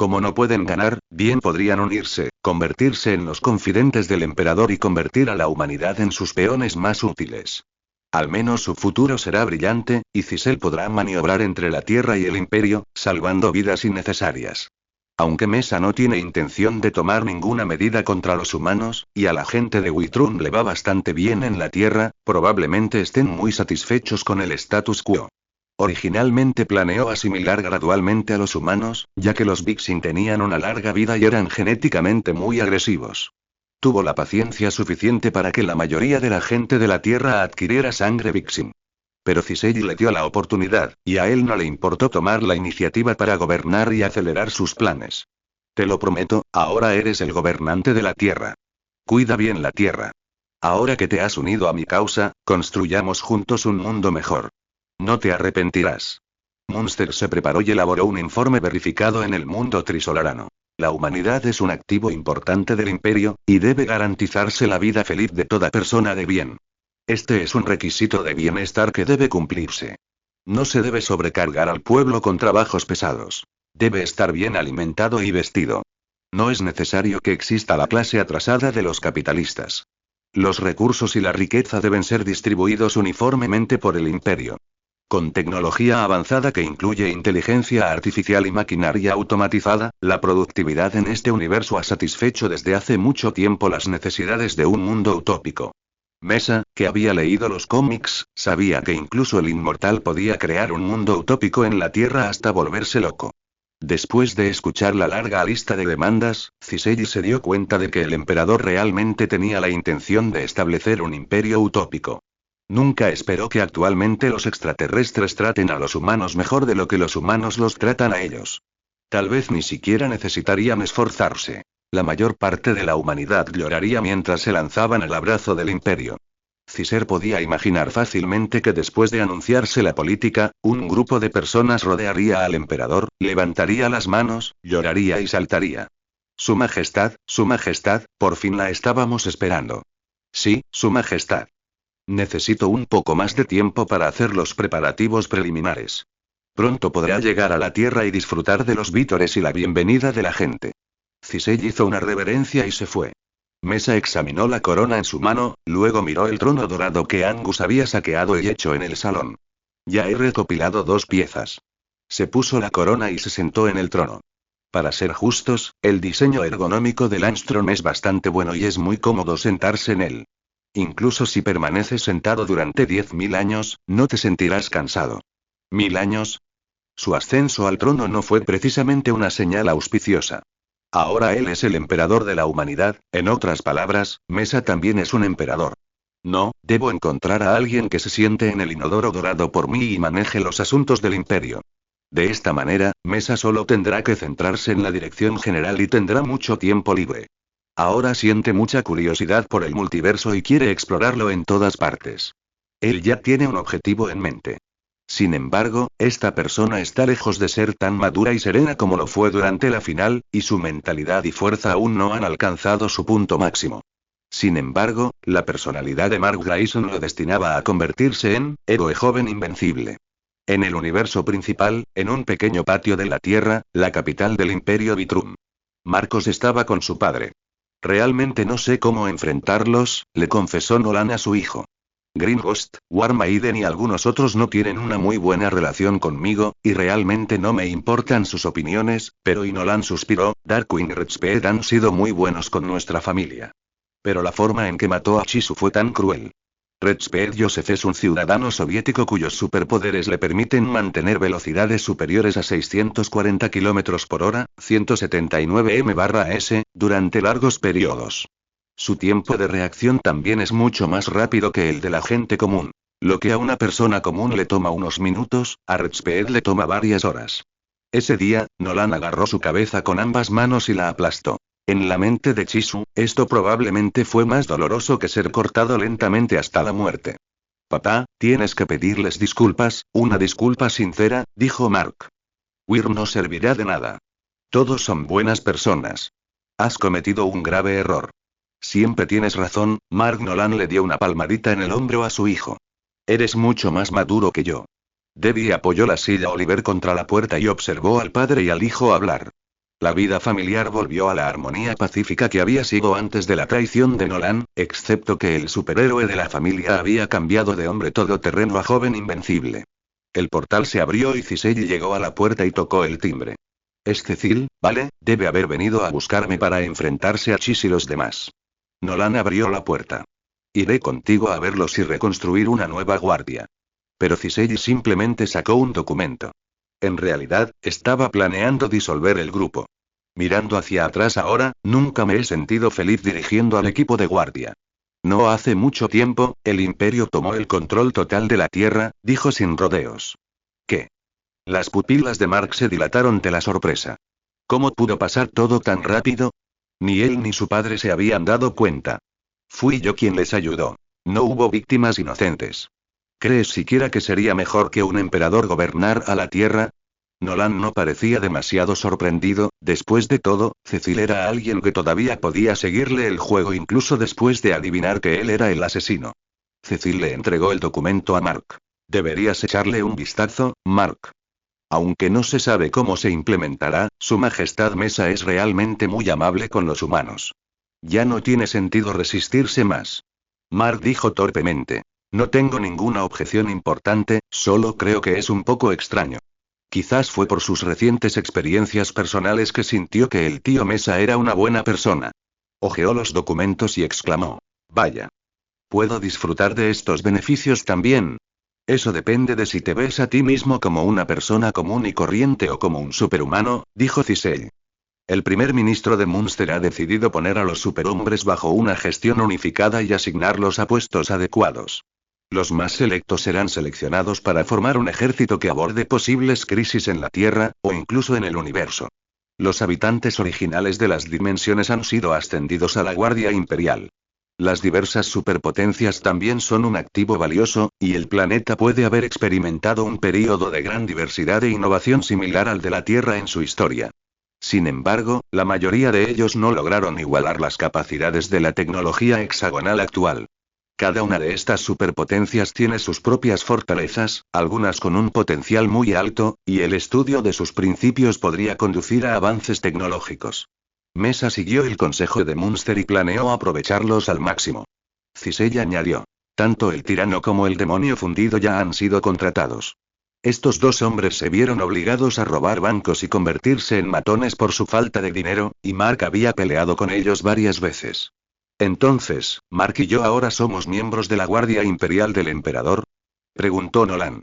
Como no pueden ganar, bien podrían unirse, convertirse en los confidentes del emperador y convertir a la humanidad en sus peones más útiles. Al menos su futuro será brillante, y Cisel podrá maniobrar entre la Tierra y el Imperio, salvando vidas innecesarias. Aunque Mesa no tiene intención de tomar ninguna medida contra los humanos, y a la gente de Whitrun le va bastante bien en la Tierra, probablemente estén muy satisfechos con el status quo. Originalmente planeó asimilar gradualmente a los humanos, ya que los Vixen tenían una larga vida y eran genéticamente muy agresivos. Tuvo la paciencia suficiente para que la mayoría de la gente de la Tierra adquiriera sangre Vixen. Pero Cisei le dio la oportunidad, y a él no le importó tomar la iniciativa para gobernar y acelerar sus planes. Te lo prometo, ahora eres el gobernante de la Tierra. Cuida bien la Tierra. Ahora que te has unido a mi causa, construyamos juntos un mundo mejor. No te arrepentirás. Munster se preparó y elaboró un informe verificado en el mundo trisolarano. La humanidad es un activo importante del imperio, y debe garantizarse la vida feliz de toda persona de bien. Este es un requisito de bienestar que debe cumplirse. No se debe sobrecargar al pueblo con trabajos pesados. Debe estar bien alimentado y vestido. No es necesario que exista la clase atrasada de los capitalistas. Los recursos y la riqueza deben ser distribuidos uniformemente por el imperio. Con tecnología avanzada que incluye inteligencia artificial y maquinaria automatizada, la productividad en este universo ha satisfecho desde hace mucho tiempo las necesidades de un mundo utópico. Mesa, que había leído los cómics, sabía que incluso el inmortal podía crear un mundo utópico en la Tierra hasta volverse loco. Después de escuchar la larga lista de demandas, Cisei se dio cuenta de que el emperador realmente tenía la intención de establecer un imperio utópico. Nunca esperó que actualmente los extraterrestres traten a los humanos mejor de lo que los humanos los tratan a ellos. Tal vez ni siquiera necesitarían esforzarse. La mayor parte de la humanidad lloraría mientras se lanzaban al abrazo del imperio. Ciser podía imaginar fácilmente que después de anunciarse la política, un grupo de personas rodearía al emperador, levantaría las manos, lloraría y saltaría. Su Majestad, por fin la estábamos esperando. Sí, Su Majestad. Necesito un poco más de tiempo para hacer los preparativos preliminares. Pronto podrá llegar a la Tierra y disfrutar de los vítores y la bienvenida de la gente. Cisei hizo una reverencia y se fue. Mesa examinó la corona en su mano, luego miró el trono dorado que Angus había saqueado y hecho en el salón. Ya he recopilado 2 piezas. Se puso la corona y se sentó en el trono. Para ser justos, el diseño ergonómico del Armstrong es bastante bueno y es muy cómodo sentarse en él. Incluso si permaneces sentado durante 10.000 años, no te sentirás cansado. ¿1000 años? Su ascenso al trono no fue precisamente una señal auspiciosa. Ahora él es el emperador de la humanidad, en otras palabras, Mesa también es un emperador. No, debo encontrar a alguien que se siente en el inodoro dorado por mí y maneje los asuntos del imperio. De esta manera, Mesa solo tendrá que centrarse en la dirección general y tendrá mucho tiempo libre. Ahora siente mucha curiosidad por el multiverso y quiere explorarlo en todas partes. Él ya tiene un objetivo en mente. Sin embargo, esta persona está lejos de ser tan madura y serena como lo fue durante la final, y su mentalidad y fuerza aún no han alcanzado su punto máximo. Sin embargo, la personalidad de Mark Grayson lo destinaba a convertirse en héroe joven invencible. En el universo principal, en un pequeño patio de la Tierra, la capital del Imperio Whitrun. Marcos estaba con su padre. Realmente no sé cómo enfrentarlos, le confesó Nolan a su hijo. Green Ghost, War Maiden y algunos otros no tienen una muy buena relación conmigo, y realmente no me importan sus opiniones, pero y Nolan suspiró, Darkwing y Redspeed han sido muy buenos con nuestra familia. Pero la forma en que mató a Chisu fue tan cruel. Redspeed Joseph es un ciudadano soviético cuyos superpoderes le permiten mantener velocidades superiores a 640 km por hora, 179 m/s, durante largos periodos. Su tiempo de reacción también es mucho más rápido que el de la gente común. Lo que a una persona común le toma unos minutos, a Redspeed le toma varias horas. Ese día, Nolan agarró su cabeza con ambas manos y la aplastó. En la mente de Chisu, esto probablemente fue más doloroso que ser cortado lentamente hasta la muerte. Papá, tienes que pedirles disculpas, una disculpa sincera, dijo Mark. Weir no servirá de nada. Todos son buenas personas. Has cometido un grave error. Siempre tienes razón, Mark. Nolan le dio una palmadita en el hombro a su hijo. Eres mucho más maduro que yo. Debbie apoyó la silla Oliver contra la puerta y observó al padre y al hijo hablar. La vida familiar volvió a la armonía pacífica que había sido antes de la traición de Nolan, excepto que el superhéroe de la familia había cambiado de hombre todoterreno a joven invencible. El portal se abrió y Ciselle llegó a la puerta y tocó el timbre. Es Cecil, ¿vale? Debe haber venido a buscarme para enfrentarse a Chis y los demás. Nolan abrió la puerta. Iré contigo a verlos y reconstruir una nueva guardia. Pero Ciselle simplemente sacó un documento. En realidad, estaba planeando disolver el grupo. Mirando hacia atrás ahora, nunca me he sentido feliz dirigiendo al equipo de guardia. No hace mucho tiempo, el Imperio tomó el control total de la Tierra, dijo sin rodeos. ¿Qué? Las pupilas de Mark se dilataron de la sorpresa. ¿Cómo pudo pasar todo tan rápido? Ni él ni su padre se habían dado cuenta. Fui yo quien les ayudó. No hubo víctimas inocentes. ¿Crees siquiera que sería mejor que un emperador gobernar a la Tierra? Nolan no parecía demasiado sorprendido, después de todo, Cecil era alguien que todavía podía seguirle el juego incluso después de adivinar que él era el asesino. Cecil le entregó el documento a Mark. Deberías echarle un vistazo, Mark. Aunque no se sabe cómo se implementará, Su Majestad Mesa es realmente muy amable con los humanos. Ya no tiene sentido resistirse más. Mark dijo torpemente. No tengo ninguna objeción importante, solo creo que es un poco extraño. Quizás fue por sus recientes experiencias personales que sintió que el tío Mesa era una buena persona. Hojeó los documentos y exclamó. Vaya. ¿Puedo disfrutar de estos beneficios también? Eso depende de si te ves a ti mismo como una persona común y corriente o como un superhumano, dijo Ciselle. El primer ministro de Munster ha decidido poner a los superhombres bajo una gestión unificada y asignarlos a puestos adecuados. Los más selectos serán seleccionados para formar un ejército que aborde posibles crisis en la Tierra, o incluso en el universo. Los habitantes originales de las dimensiones han sido ascendidos a la Guardia Imperial. Las diversas superpotencias también son un activo valioso, y el planeta puede haber experimentado un período de gran diversidad e innovación similar al de la Tierra en su historia. Sin embargo, la mayoría de ellos no lograron igualar las capacidades de la tecnología hexagonal actual. Cada una de estas superpotencias tiene sus propias fortalezas, algunas con un potencial muy alto, y el estudio de sus principios podría conducir a avances tecnológicos. Mesa siguió el consejo de Munster y planeó aprovecharlos al máximo. Ciselle añadió. Tanto el tirano como el demonio fundido ya han sido contratados. Estos dos hombres se vieron obligados a robar bancos y convertirse en matones por su falta de dinero, y Mark había peleado con ellos varias veces. Entonces, ¿Mark y yo ahora somos miembros de la Guardia Imperial del Emperador? Preguntó Nolan.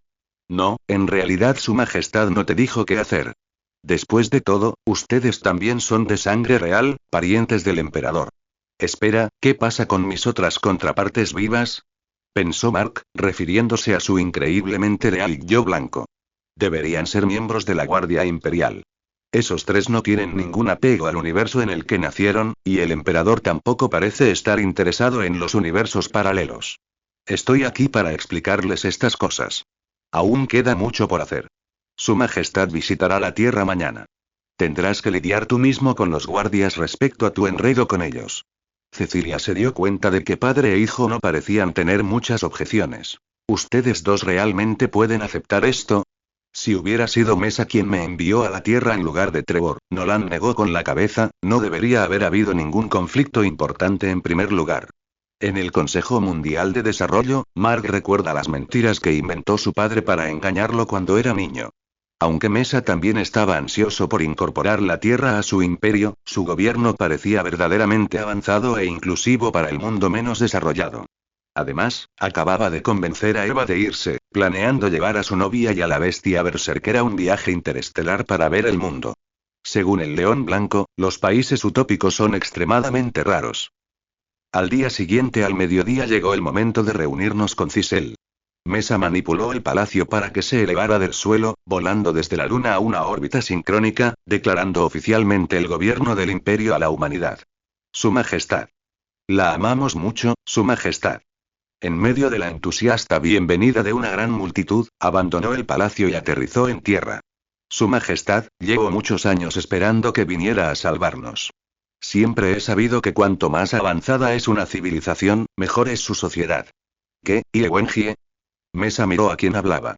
No, en realidad Su Majestad no te dijo qué hacer. Después de todo, ustedes también son de sangre real, parientes del Emperador. Espera, ¿qué pasa con mis otras contrapartes vivas? Pensó Mark, refiriéndose a su increíblemente leal yo blanco. Deberían ser miembros de la Guardia Imperial. Esos tres no tienen ningún apego al universo en el que nacieron, y el emperador tampoco parece estar interesado en los universos paralelos. Estoy aquí para explicarles estas cosas. Aún queda mucho por hacer. Su Majestad visitará la Tierra mañana. Tendrás que lidiar tú mismo con los guardias respecto a tu enredo con ellos. Cecilia se dio cuenta de que padre e hijo no parecían tener muchas objeciones. ¿Ustedes dos realmente pueden aceptar esto? Si hubiera sido Mesa quien me envió a la Tierra en lugar de Trevor, Nolan negó con la cabeza, no debería haber habido ningún conflicto importante en primer lugar. En el Consejo Mundial de Desarrollo, Mark recuerda las mentiras que inventó su padre para engañarlo cuando era niño. Aunque Mesa también estaba ansioso por incorporar la Tierra a su imperio, su gobierno parecía verdaderamente avanzado e inclusivo para el mundo menos desarrollado. Además, acababa de convencer a Eva de irse, planeando llevar a su novia y a la bestia berserkera un viaje interestelar para ver el mundo. Según el León Blanco, los países utópicos son extremadamente raros. Al día siguiente al mediodía llegó el momento de reunirnos con Ciselle. Mesa manipuló el palacio para que se elevara del suelo, volando desde la luna a una órbita sincrónica, declarando oficialmente el gobierno del imperio a la humanidad. Su Majestad. La amamos mucho, Su Majestad. En medio de la entusiasta bienvenida de una gran multitud, abandonó el palacio y aterrizó en tierra. Su Majestad, llevo muchos años esperando que viniera a salvarnos. Siempre he sabido que cuanto más avanzada es una civilización, mejor es su sociedad. ¿Qué, Wenjie? Mesa miró a quien hablaba.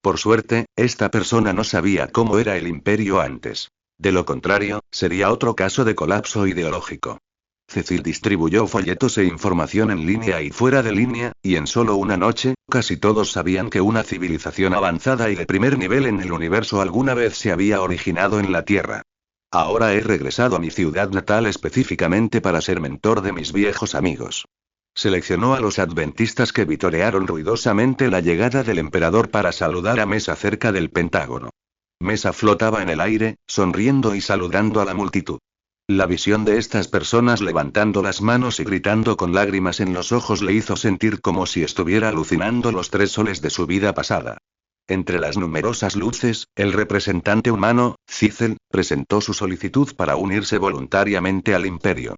Por suerte, esta persona no sabía cómo era el imperio antes. De lo contrario, sería otro caso de colapso ideológico. Cecil distribuyó folletos e información en línea y fuera de línea, y en solo una noche, casi todos sabían que una civilización avanzada y de primer nivel en el universo alguna vez se había originado en la Tierra. Ahora he regresado a mi ciudad natal específicamente para ser mentor de mis viejos amigos. Seleccionó a los adventistas que vitorearon ruidosamente la llegada del emperador para saludar a Mesa cerca del Pentágono. Mesa flotaba en el aire, sonriendo y saludando a la multitud. La visión de estas personas levantando las manos y gritando con lágrimas en los ojos le hizo sentir como si estuviera alucinando los 3 soles de su vida pasada. Entre las numerosas luces, el representante humano, Cecil, presentó su solicitud para unirse voluntariamente al imperio.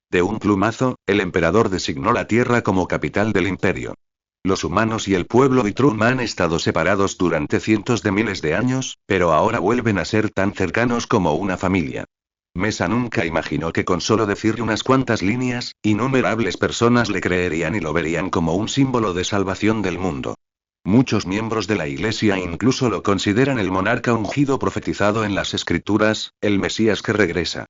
De un plumazo, el emperador designó la Tierra como capital del imperio. Los humanos y el pueblo Vitrum han estado separados durante cientos de miles de años, pero ahora vuelven a ser tan cercanos como una familia. Mesa nunca imaginó que con solo decirle unas cuantas líneas, innumerables personas le creerían y lo verían como un símbolo de salvación del mundo. Muchos miembros de la Iglesia incluso lo consideran el monarca ungido profetizado en las Escrituras, el Mesías que regresa.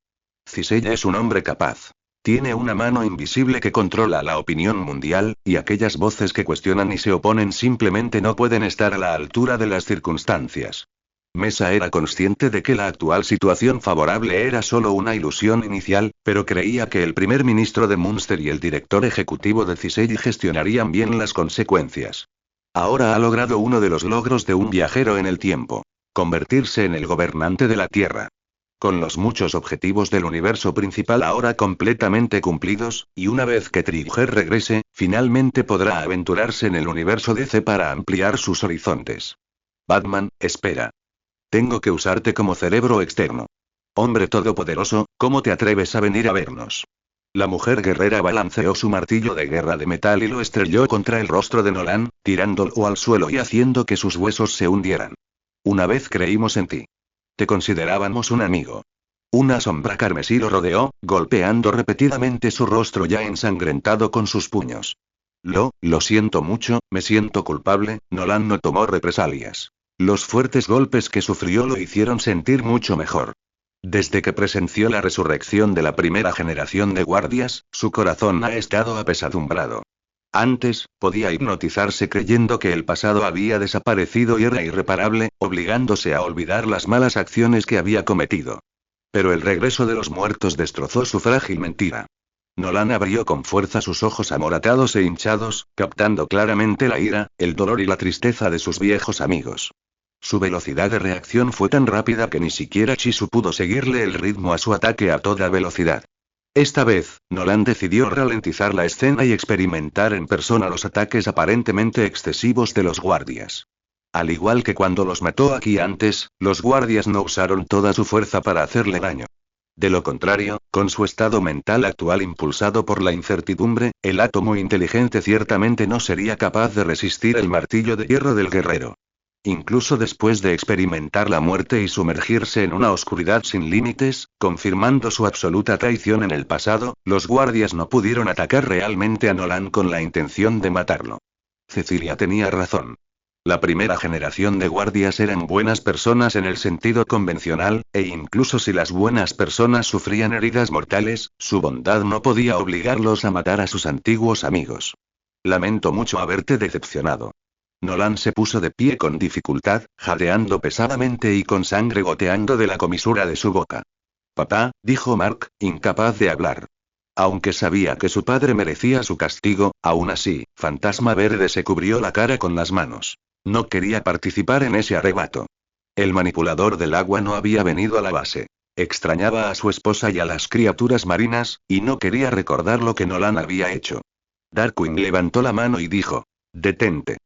Cisey es un hombre capaz. Tiene una mano invisible que controla la opinión mundial, y aquellas voces que cuestionan y se oponen simplemente no pueden estar a la altura de las circunstancias. Mesa era consciente de que la actual situación favorable era solo una ilusión inicial, pero creía que el primer ministro de Munster y el director ejecutivo de Cisey gestionarían bien las consecuencias. Ahora ha logrado uno de los logros de un viajero en el tiempo: convertirse en el gobernante de la Tierra. Con los muchos objetivos del universo principal ahora completamente cumplidos, y una vez que Trigger regrese, finalmente podrá aventurarse en el universo DC para ampliar sus horizontes. Batman, espera. Tengo que usarte como cerebro externo. Hombre todopoderoso, ¿cómo te atreves a venir a vernos? La mujer guerrera balanceó su martillo de guerra de metal y lo estrelló contra el rostro de Nolan, tirándolo al suelo y haciendo que sus huesos se hundieran. Una vez creímos en ti. Te considerábamos un amigo. Una sombra carmesí lo rodeó, golpeando repetidamente su rostro ya ensangrentado con sus puños. Lo siento mucho, me siento culpable. Nolan no tomó represalias. Los fuertes golpes que sufrió lo hicieron sentir mucho mejor. Desde que presenció la resurrección de la primera generación de guardias, su corazón ha estado apesadumbrado. Antes, podía hipnotizarse creyendo que el pasado había desaparecido y era irreparable, obligándose a olvidar las malas acciones que había cometido. Pero el regreso de los muertos destrozó su frágil mentira. Nolan abrió con fuerza sus ojos amoratados e hinchados, captando claramente la ira, el dolor y la tristeza de sus viejos amigos. Su velocidad de reacción fue tan rápida que ni siquiera Chisu pudo seguirle el ritmo a su ataque a toda velocidad. Esta vez, Nolan decidió ralentizar la escena y experimentar en persona los ataques aparentemente excesivos de los guardias. Al igual que cuando los mató aquí antes, los guardias no usaron toda su fuerza para hacerle daño. De lo contrario, con su estado mental actual impulsado por la incertidumbre, el átomo inteligente ciertamente no sería capaz de resistir el martillo de hierro del guerrero. Incluso después de experimentar la muerte y sumergirse en una oscuridad sin límites, confirmando su absoluta traición en el pasado, los guardias no pudieron atacar realmente a Nolan con la intención de matarlo. Cecilia tenía razón. La primera generación de guardias eran buenas personas en el sentido convencional, e incluso si las buenas personas sufrían heridas mortales, su bondad no podía obligarlos a matar a sus antiguos amigos. Lamento mucho haberte decepcionado. Nolan se puso de pie con dificultad, jadeando pesadamente y con sangre goteando de la comisura de su boca. Papá, dijo Mark, incapaz de hablar. Aunque sabía que su padre merecía su castigo, aún así, Fantasma Verde se cubrió la cara con las manos. No quería participar en ese arrebato. El manipulador del agua no había venido a la base. Extrañaba a su esposa y a las criaturas marinas, y no quería recordar lo que Nolan había hecho. Darkwing levantó la mano y dijo: «Detente.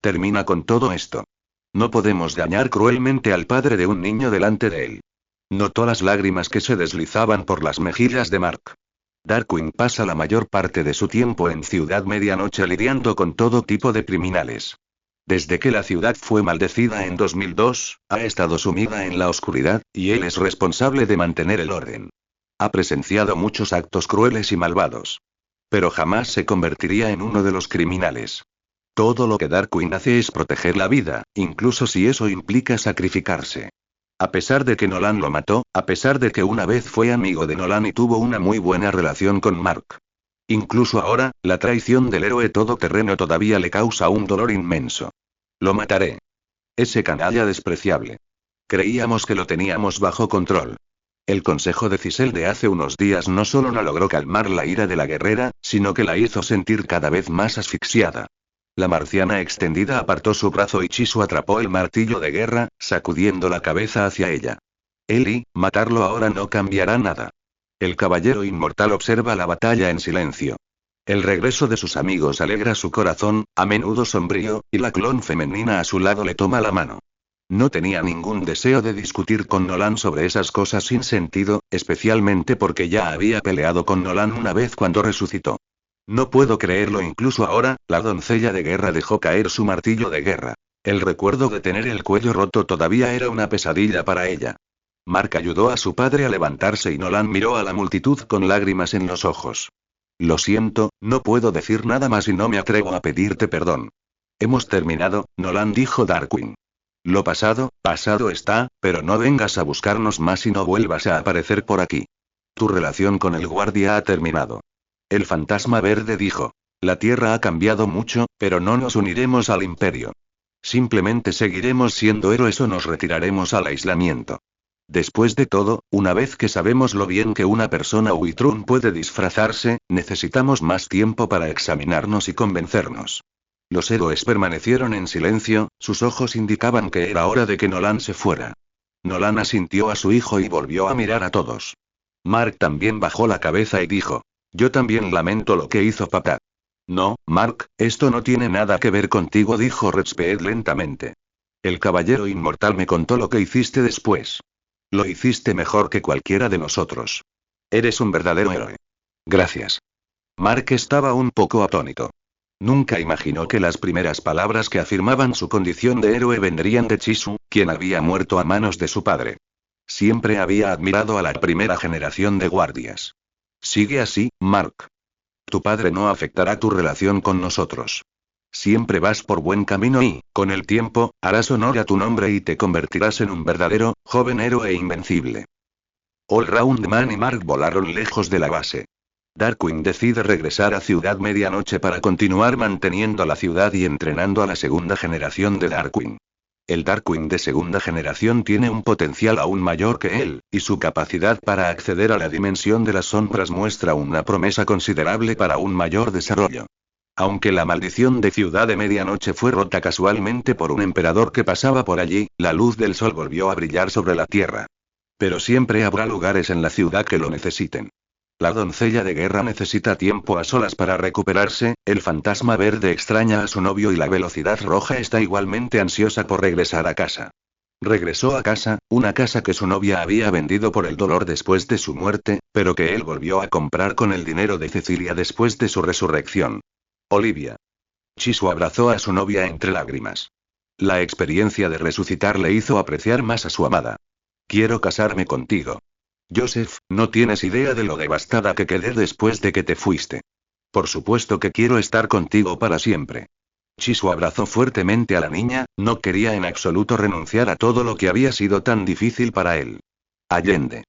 Termina con todo esto. No podemos dañar cruelmente al padre de un niño delante de él». Notó las lágrimas que se deslizaban por las mejillas de Mark. Darkwing pasa la mayor parte de su tiempo en Ciudad Medianoche lidiando con todo tipo de criminales. Desde que la ciudad fue maldecida en 2002, ha estado sumida en la oscuridad, y él es responsable de mantener el orden. Ha presenciado muchos actos crueles y malvados. Pero jamás se convertiría en uno de los criminales. Todo lo que Darkwing hace es proteger la vida, incluso si eso implica sacrificarse. A pesar de que Nolan lo mató, a pesar de que una vez fue amigo de Nolan y tuvo una muy buena relación con Mark. Incluso ahora, la traición del héroe todoterreno todavía le causa un dolor inmenso. Lo mataré. Ese canalla despreciable. Creíamos que lo teníamos bajo control. El consejo de Cisel de hace unos días no solo no logró calmar la ira de la guerrera, sino que la hizo sentir cada vez más asfixiada. La marciana extendida apartó su brazo y Chisu atrapó el martillo de guerra, sacudiendo la cabeza hacia ella. Eli, matarlo ahora no cambiará nada. El caballero inmortal observa la batalla en silencio. El regreso de sus amigos alegra su corazón, a menudo sombrío, y la clon femenina a su lado le toma la mano. No tenía ningún deseo de discutir con Nolan sobre esas cosas sin sentido, especialmente porque ya había peleado con Nolan una vez cuando resucitó. No puedo creerlo, incluso ahora, la doncella de guerra dejó caer su martillo de guerra. El recuerdo de tener el cuello roto todavía era una pesadilla para ella. Mark ayudó a su padre a levantarse y Nolan miró a la multitud con lágrimas en los ojos. Lo siento, no puedo decir nada más y no me atrevo a pedirte perdón. Hemos terminado, Nolan dijo Darkwing. Lo pasado, pasado está, pero no vengas a buscarnos más y no vuelvas a aparecer por aquí. Tu relación con el guardia ha terminado. El fantasma verde dijo. La Tierra ha cambiado mucho, pero no nos uniremos al imperio. Simplemente seguiremos siendo héroes o nos retiraremos al aislamiento. Después de todo, una vez que sabemos lo bien que una persona Uitrun puede disfrazarse, necesitamos más tiempo para examinarnos y convencernos. Los héroes permanecieron en silencio, sus ojos indicaban que era hora de que Nolan se fuera. Nolan asintió a su hijo y volvió a mirar a todos. Mark también bajó la cabeza y dijo. Yo también lamento lo que hizo papá. No, Mark, esto no tiene nada que ver contigo, dijo Redspeed lentamente. El caballero inmortal me contó lo que hiciste después. Lo hiciste mejor que cualquiera de nosotros. Eres un verdadero héroe. Gracias. Mark estaba un poco atónito. Nunca imaginó que las primeras palabras que afirmaban su condición de héroe vendrían de Chisu, quien había muerto a manos de su padre. Siempre había admirado a la primera generación de guardias. Sigue así, Mark. Tu padre no afectará tu relación con nosotros. Siempre vas por buen camino y, con el tiempo, harás honor a tu nombre y te convertirás en un verdadero, joven héroe invencible. All Round Man y Mark volaron lejos de la base. Darkwing decide regresar a Ciudad Medianoche para continuar manteniendo la ciudad y entrenando a la segunda generación de Darkwing. El Darkwing de segunda generación tiene un potencial aún mayor que él, y su capacidad para acceder a la dimensión de las sombras muestra una promesa considerable para un mayor desarrollo. Aunque la maldición de Ciudad de Medianoche fue rota casualmente por un emperador que pasaba por allí, la luz del sol volvió a brillar sobre la tierra. Pero siempre habrá lugares en la ciudad que lo necesiten. La doncella de guerra necesita tiempo a solas para recuperarse, el fantasma verde extraña a su novio y la velocidad roja está igualmente ansiosa por regresar a casa. Regresó a casa, una casa que su novia había vendido por el dolor después de su muerte, pero que él volvió a comprar con el dinero de Cecilia después de su resurrección. Olivia. Chisu abrazó a su novia entre lágrimas. La experiencia de resucitar le hizo apreciar más a su amada. Quiero casarme contigo. Joseph, no tienes idea de lo devastada que quedé después de que te fuiste. Por supuesto que quiero estar contigo para siempre. Chisu abrazó fuertemente a la niña, no quería en absoluto renunciar a todo lo que había sido tan difícil para él. Allende.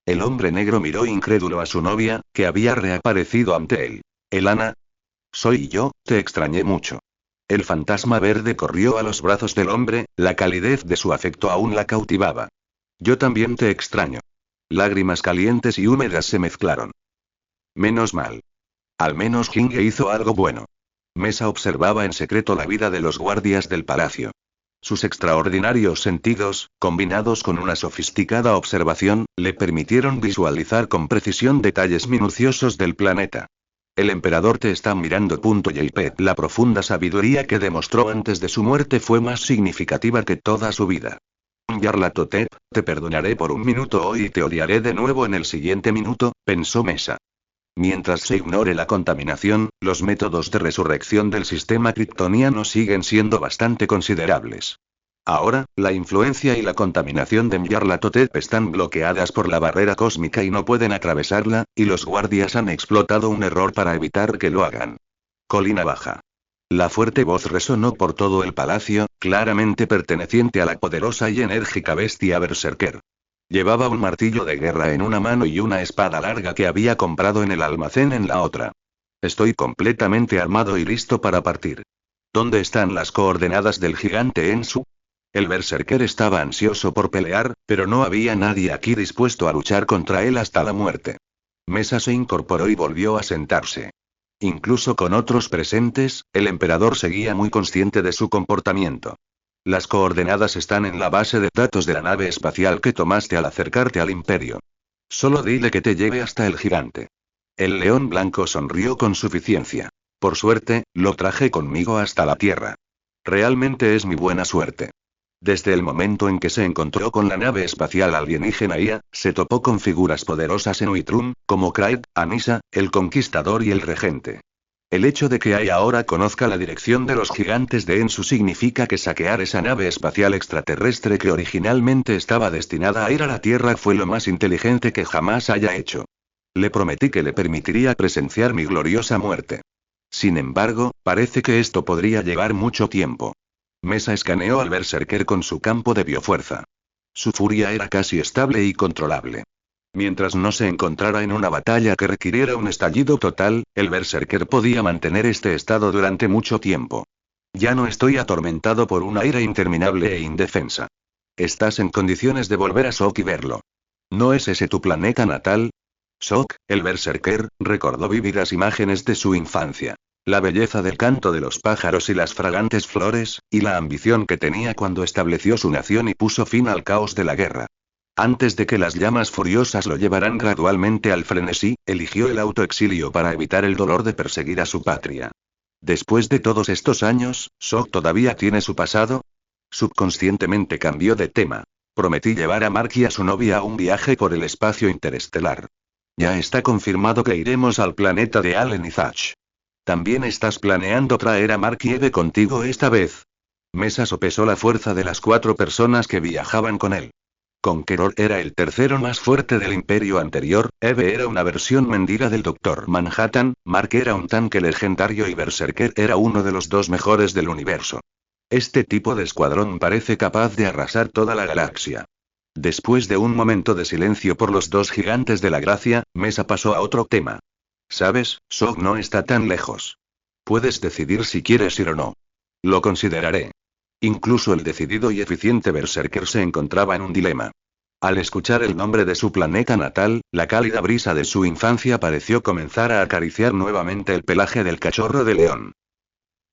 El hombre negro miró incrédulo a su novia, que había reaparecido ante él. Elana. Soy yo, te extrañé mucho. El fantasma verde corrió a los brazos del hombre, la calidez de su afecto aún la cautivaba. Yo también te extraño. Lágrimas calientes y húmedas se mezclaron. Menos mal. Al menos Jinge hizo algo bueno. Mesa observaba en secreto la vida de los guardias del palacio. Sus extraordinarios sentidos, combinados con una sofisticada observación, le permitieron visualizar con precisión detalles minuciosos del planeta. El emperador te está mirando. JP. La profunda sabiduría que demostró antes de su muerte fue más significativa que toda su vida. Nyarlathotep, te perdonaré por un minuto hoy y te odiaré de nuevo en el siguiente minuto, pensó Mesa. Mientras se ignore la contaminación, los métodos de resurrección del sistema kryptoniano siguen siendo bastante considerables. Ahora, la influencia y la contaminación de Nyarlathotep están bloqueadas por la barrera cósmica y no pueden atravesarla, y los guardias han explotado un error para evitar que lo hagan. Colina baja. La fuerte voz resonó por todo el palacio, claramente perteneciente a la poderosa y enérgica bestia berserker. Llevaba un martillo de guerra en una mano y una espada larga que había comprado en el almacén en la otra. Estoy completamente armado y listo para partir. ¿Dónde están las coordenadas del gigante Ensu? El berserker estaba ansioso por pelear, pero no había nadie aquí dispuesto a luchar contra él hasta la muerte. Mesa se incorporó y volvió a sentarse. Incluso con otros presentes, el emperador seguía muy consciente de su comportamiento. Las coordenadas están en la base de datos de la nave espacial que tomaste al acercarte al imperio. Solo dile que te lleve hasta el gigante. El león blanco sonrió con suficiencia. Por suerte, lo traje conmigo hasta la Tierra. Realmente es mi buena suerte. Desde el momento en que se encontró con la nave espacial alienígena IA, se topó con figuras poderosas en Uitrum, como Craig, Anissa, el Conquistador y el Regente. El hecho de que AI ahora conozca la dirección de los gigantes de Ensu significa que saquear esa nave espacial extraterrestre que originalmente estaba destinada a ir a la Tierra fue lo más inteligente que jamás haya hecho. Le prometí que le permitiría presenciar mi gloriosa muerte. Sin embargo, parece que esto podría llevar mucho tiempo. Mesa escaneó al berserker con su campo de biofuerza. Su furia era casi estable y controlable. Mientras no se encontrara en una batalla que requiriera un estallido total, el berserker podía mantener este estado durante mucho tiempo. Ya no estoy atormentado por una ira interminable e indefensa. Estás en condiciones de volver a Sok y verlo. ¿No es ese tu planeta natal? Sok, el berserker, recordó vívidas imágenes de su infancia. La belleza del canto de los pájaros y las fragantes flores, y la ambición que tenía cuando estableció su nación y puso fin al caos de la guerra. Antes de que las llamas furiosas lo llevaran gradualmente al frenesí, eligió el autoexilio para evitar el dolor de perseguir a su patria. Después de todos estos años, ¿Sok todavía tiene su pasado? Subconscientemente cambió de tema. Prometí llevar a Mark y a su novia a un viaje por el espacio interestelar. Ya está confirmado que iremos al planeta de Allen y Zach. ¿También estás planeando traer a Mark y Eve contigo esta vez? Mesa sopesó la fuerza de las 4 personas que viajaban con él. Conqueror era el tercero más fuerte del imperio anterior, Eve era una versión mendiga del Doctor Manhattan, Mark era un tanque legendario y Berserker era uno de los 2 mejores del universo. Este tipo de escuadrón parece capaz de arrasar toda la galaxia. Después de un momento de silencio por los 2 gigantes de la gracia, Mesa pasó a otro tema. ¿Sabes? Sok no está tan lejos. Puedes decidir si quieres ir o no. Lo consideraré. Incluso el decidido y eficiente Berserker se encontraba en un dilema. Al escuchar el nombre de su planeta natal, la cálida brisa de su infancia pareció comenzar a acariciar nuevamente el pelaje del cachorro de león.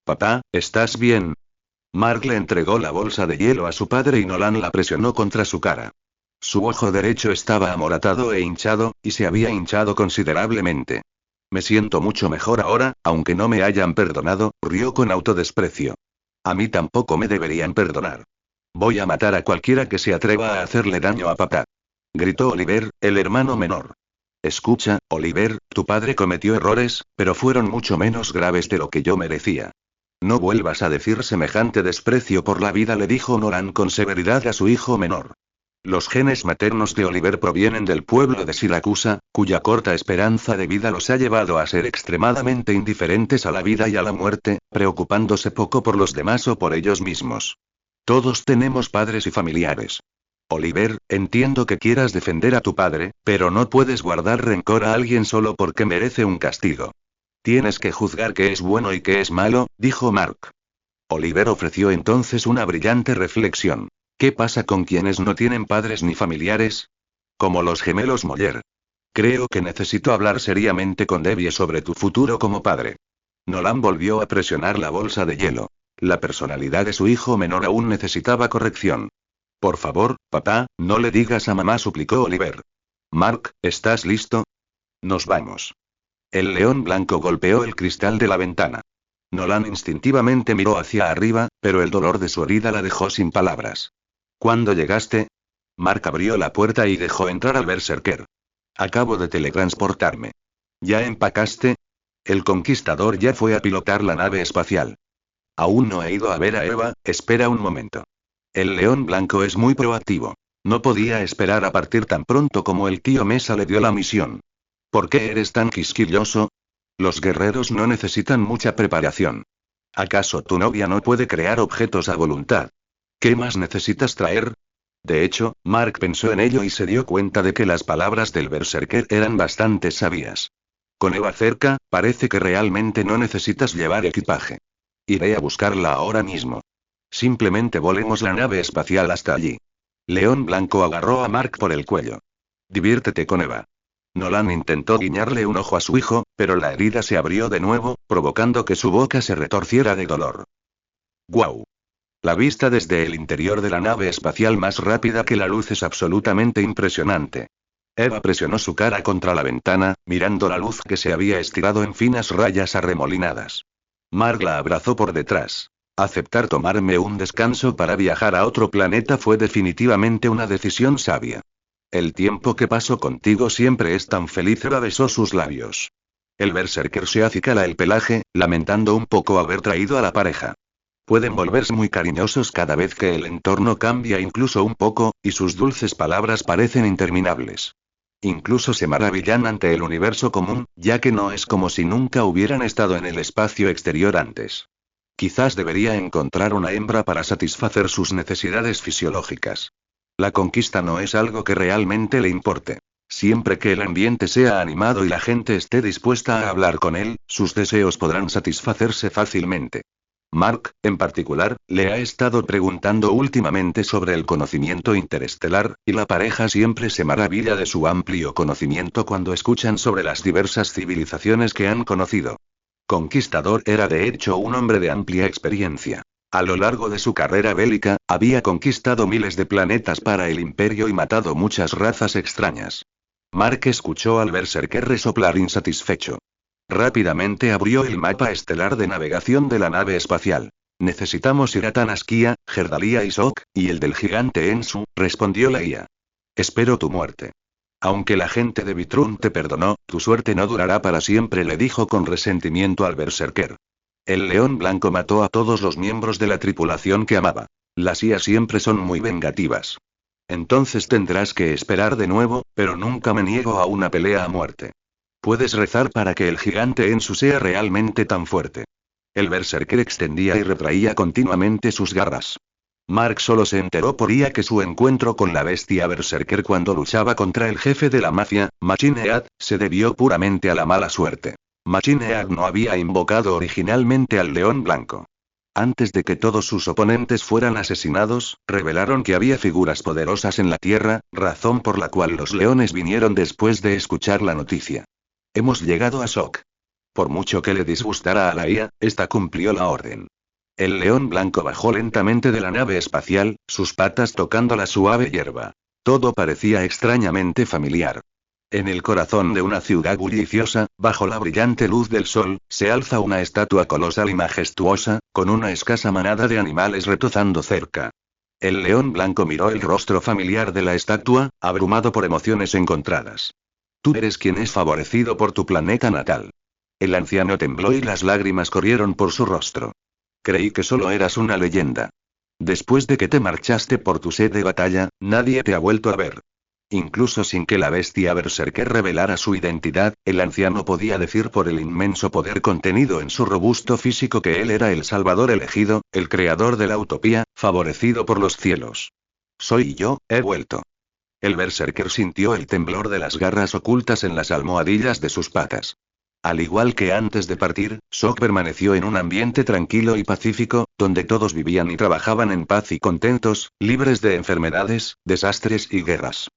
Papá, ¿estás bien? Mark le entregó la bolsa de hielo a su padre y Nolan la presionó contra su cara. Su ojo derecho estaba amoratado e hinchado, y se había hinchado considerablemente. Me siento mucho mejor ahora, aunque no me hayan perdonado, rió con autodesprecio. A mí tampoco me deberían perdonar. Voy a matar a cualquiera que se atreva a hacerle daño a papá. Gritó Oliver, el hermano menor. Escucha, Oliver, tu padre cometió errores, pero fueron mucho menos graves de lo que yo merecía. No vuelvas a decir semejante desprecio por la vida, le dijo Nolan con severidad a su hijo menor. Los genes maternos de Oliver provienen del pueblo de Siracusa, cuya corta esperanza de vida los ha llevado a ser extremadamente indiferentes a la vida y a la muerte, preocupándose poco por los demás o por ellos mismos. Todos tenemos padres y familiares. Oliver, entiendo que quieras defender a tu padre, pero no puedes guardar rencor a alguien solo porque merece un castigo. Tienes que juzgar qué es bueno y qué es malo, dijo Mark. Oliver ofreció entonces una brillante reflexión. ¿Qué pasa con quienes no tienen padres ni familiares? Como los gemelos Moller. Creo que necesito hablar seriamente con Debbie sobre tu futuro como padre. Nolan volvió a presionar la bolsa de hielo. La personalidad de su hijo menor aún necesitaba corrección. Por favor, papá, no le digas a mamá, suplicó Oliver. Mark, ¿estás listo? Nos vamos. El león blanco golpeó el cristal de la ventana. Nolan instintivamente miró hacia arriba, pero el dolor de su herida la dejó sin palabras. ¿Cuándo llegaste? Mark abrió la puerta y dejó entrar al berserker. Acabo de teletransportarme. ¿Ya empacaste? El conquistador ya fue a pilotar la nave espacial. Aún no he ido a ver a Eva, espera un momento. El león blanco es muy proactivo. No podía esperar a partir tan pronto como el tío Mesa le dio la misión. ¿Por qué eres tan quisquilloso? Los guerreros no necesitan mucha preparación. ¿Acaso tu novia no puede crear objetos a voluntad? ¿Qué más necesitas traer? De hecho, Mark pensó en ello y se dio cuenta de que las palabras del berserker eran bastante sabias. Con Eva cerca, parece que realmente no necesitas llevar equipaje. Iré a buscarla ahora mismo. Simplemente volemos la nave espacial hasta allí. León Blanco agarró a Mark por el cuello. Diviértete con Eva. Nolan intentó guiñarle un ojo a su hijo, pero la herida se abrió de nuevo, provocando que su boca se retorciera de dolor. ¡Guau! La vista desde el interior de la nave espacial más rápida que la luz es absolutamente impresionante. Eva presionó su cara contra la ventana, mirando la luz que se había estirado en finas rayas arremolinadas. Mark la abrazó por detrás. Aceptar tomarme un descanso para viajar a otro planeta fue definitivamente una decisión sabia. El tiempo que paso contigo siempre es tan feliz. Eva besó sus labios. El berserker se acicala el pelaje, lamentando un poco haber traído a la pareja. Pueden volverse muy cariñosos cada vez que el entorno cambia incluso un poco, y sus dulces palabras parecen interminables. Incluso se maravillan ante el universo común, ya que no es como si nunca hubieran estado en el espacio exterior antes. Quizás debería encontrar una hembra para satisfacer sus necesidades fisiológicas. La conquista no es algo que realmente le importe. Siempre que el ambiente sea animado y la gente esté dispuesta a hablar con él, sus deseos podrán satisfacerse fácilmente. Mark, en particular, le ha estado preguntando últimamente sobre el conocimiento interestelar, y la pareja siempre se maravilla de su amplio conocimiento cuando escuchan sobre las diversas civilizaciones que han conocido. Conquistador era de hecho un hombre de amplia experiencia. A lo largo de su carrera bélica, había conquistado miles de planetas para el Imperio y matado muchas razas extrañas. Mark escuchó al berserker resoplar insatisfecho. Rápidamente abrió el mapa estelar de navegación de la nave espacial. Necesitamos ir a Tanaskia, Gerdalia y Sok, y el del gigante Ensu, respondió la IA. Espero tu muerte. Aunque la gente de Vitrun te perdonó, tu suerte no durará para siempre, le dijo con resentimiento al berserker. El león blanco mató a todos los miembros de la tripulación que amaba. Las IA siempre son muy vengativas. Entonces tendrás que esperar de nuevo, pero nunca me niego a una pelea a muerte. Puedes rezar para que el gigante Ensu sea realmente tan fuerte. El berserker extendía y retraía continuamente sus garras. Mark solo se enteró por IA que su encuentro con la bestia berserker cuando luchaba contra el jefe de la mafia, Machine Head, se debió puramente a la mala suerte. Machine Head no había invocado originalmente al león blanco. Antes de que todos sus oponentes fueran asesinados, revelaron que había figuras poderosas en la Tierra, razón por la cual los leones vinieron después de escuchar la noticia. Hemos llegado a Sok. Por mucho que le disgustara a la IA, esta cumplió la orden. El león blanco bajó lentamente de la nave espacial, sus patas tocando la suave hierba. Todo parecía extrañamente familiar. En el corazón de una ciudad bulliciosa, bajo la brillante luz del sol, se alza una estatua colosal y majestuosa, con una escasa manada de animales retozando cerca. El león blanco miró el rostro familiar de la estatua, abrumado por emociones encontradas. Tú eres quien es favorecido por tu planeta natal. El anciano tembló y las lágrimas corrieron por su rostro. Creí que solo eras una leyenda. Después de que te marchaste por tu sed de batalla, nadie te ha vuelto a ver. Incluso sin que la bestia berserker revelara su identidad, el anciano podía decir por el inmenso poder contenido en su robusto físico que él era el salvador elegido, el creador de la utopía, favorecido por los cielos. Soy yo, he vuelto. El berserker sintió el temblor de las garras ocultas en las almohadillas de sus patas. Al igual que antes de partir, Sok permaneció en un ambiente tranquilo y pacífico, donde todos vivían y trabajaban en paz y contentos, libres de enfermedades, desastres y guerras.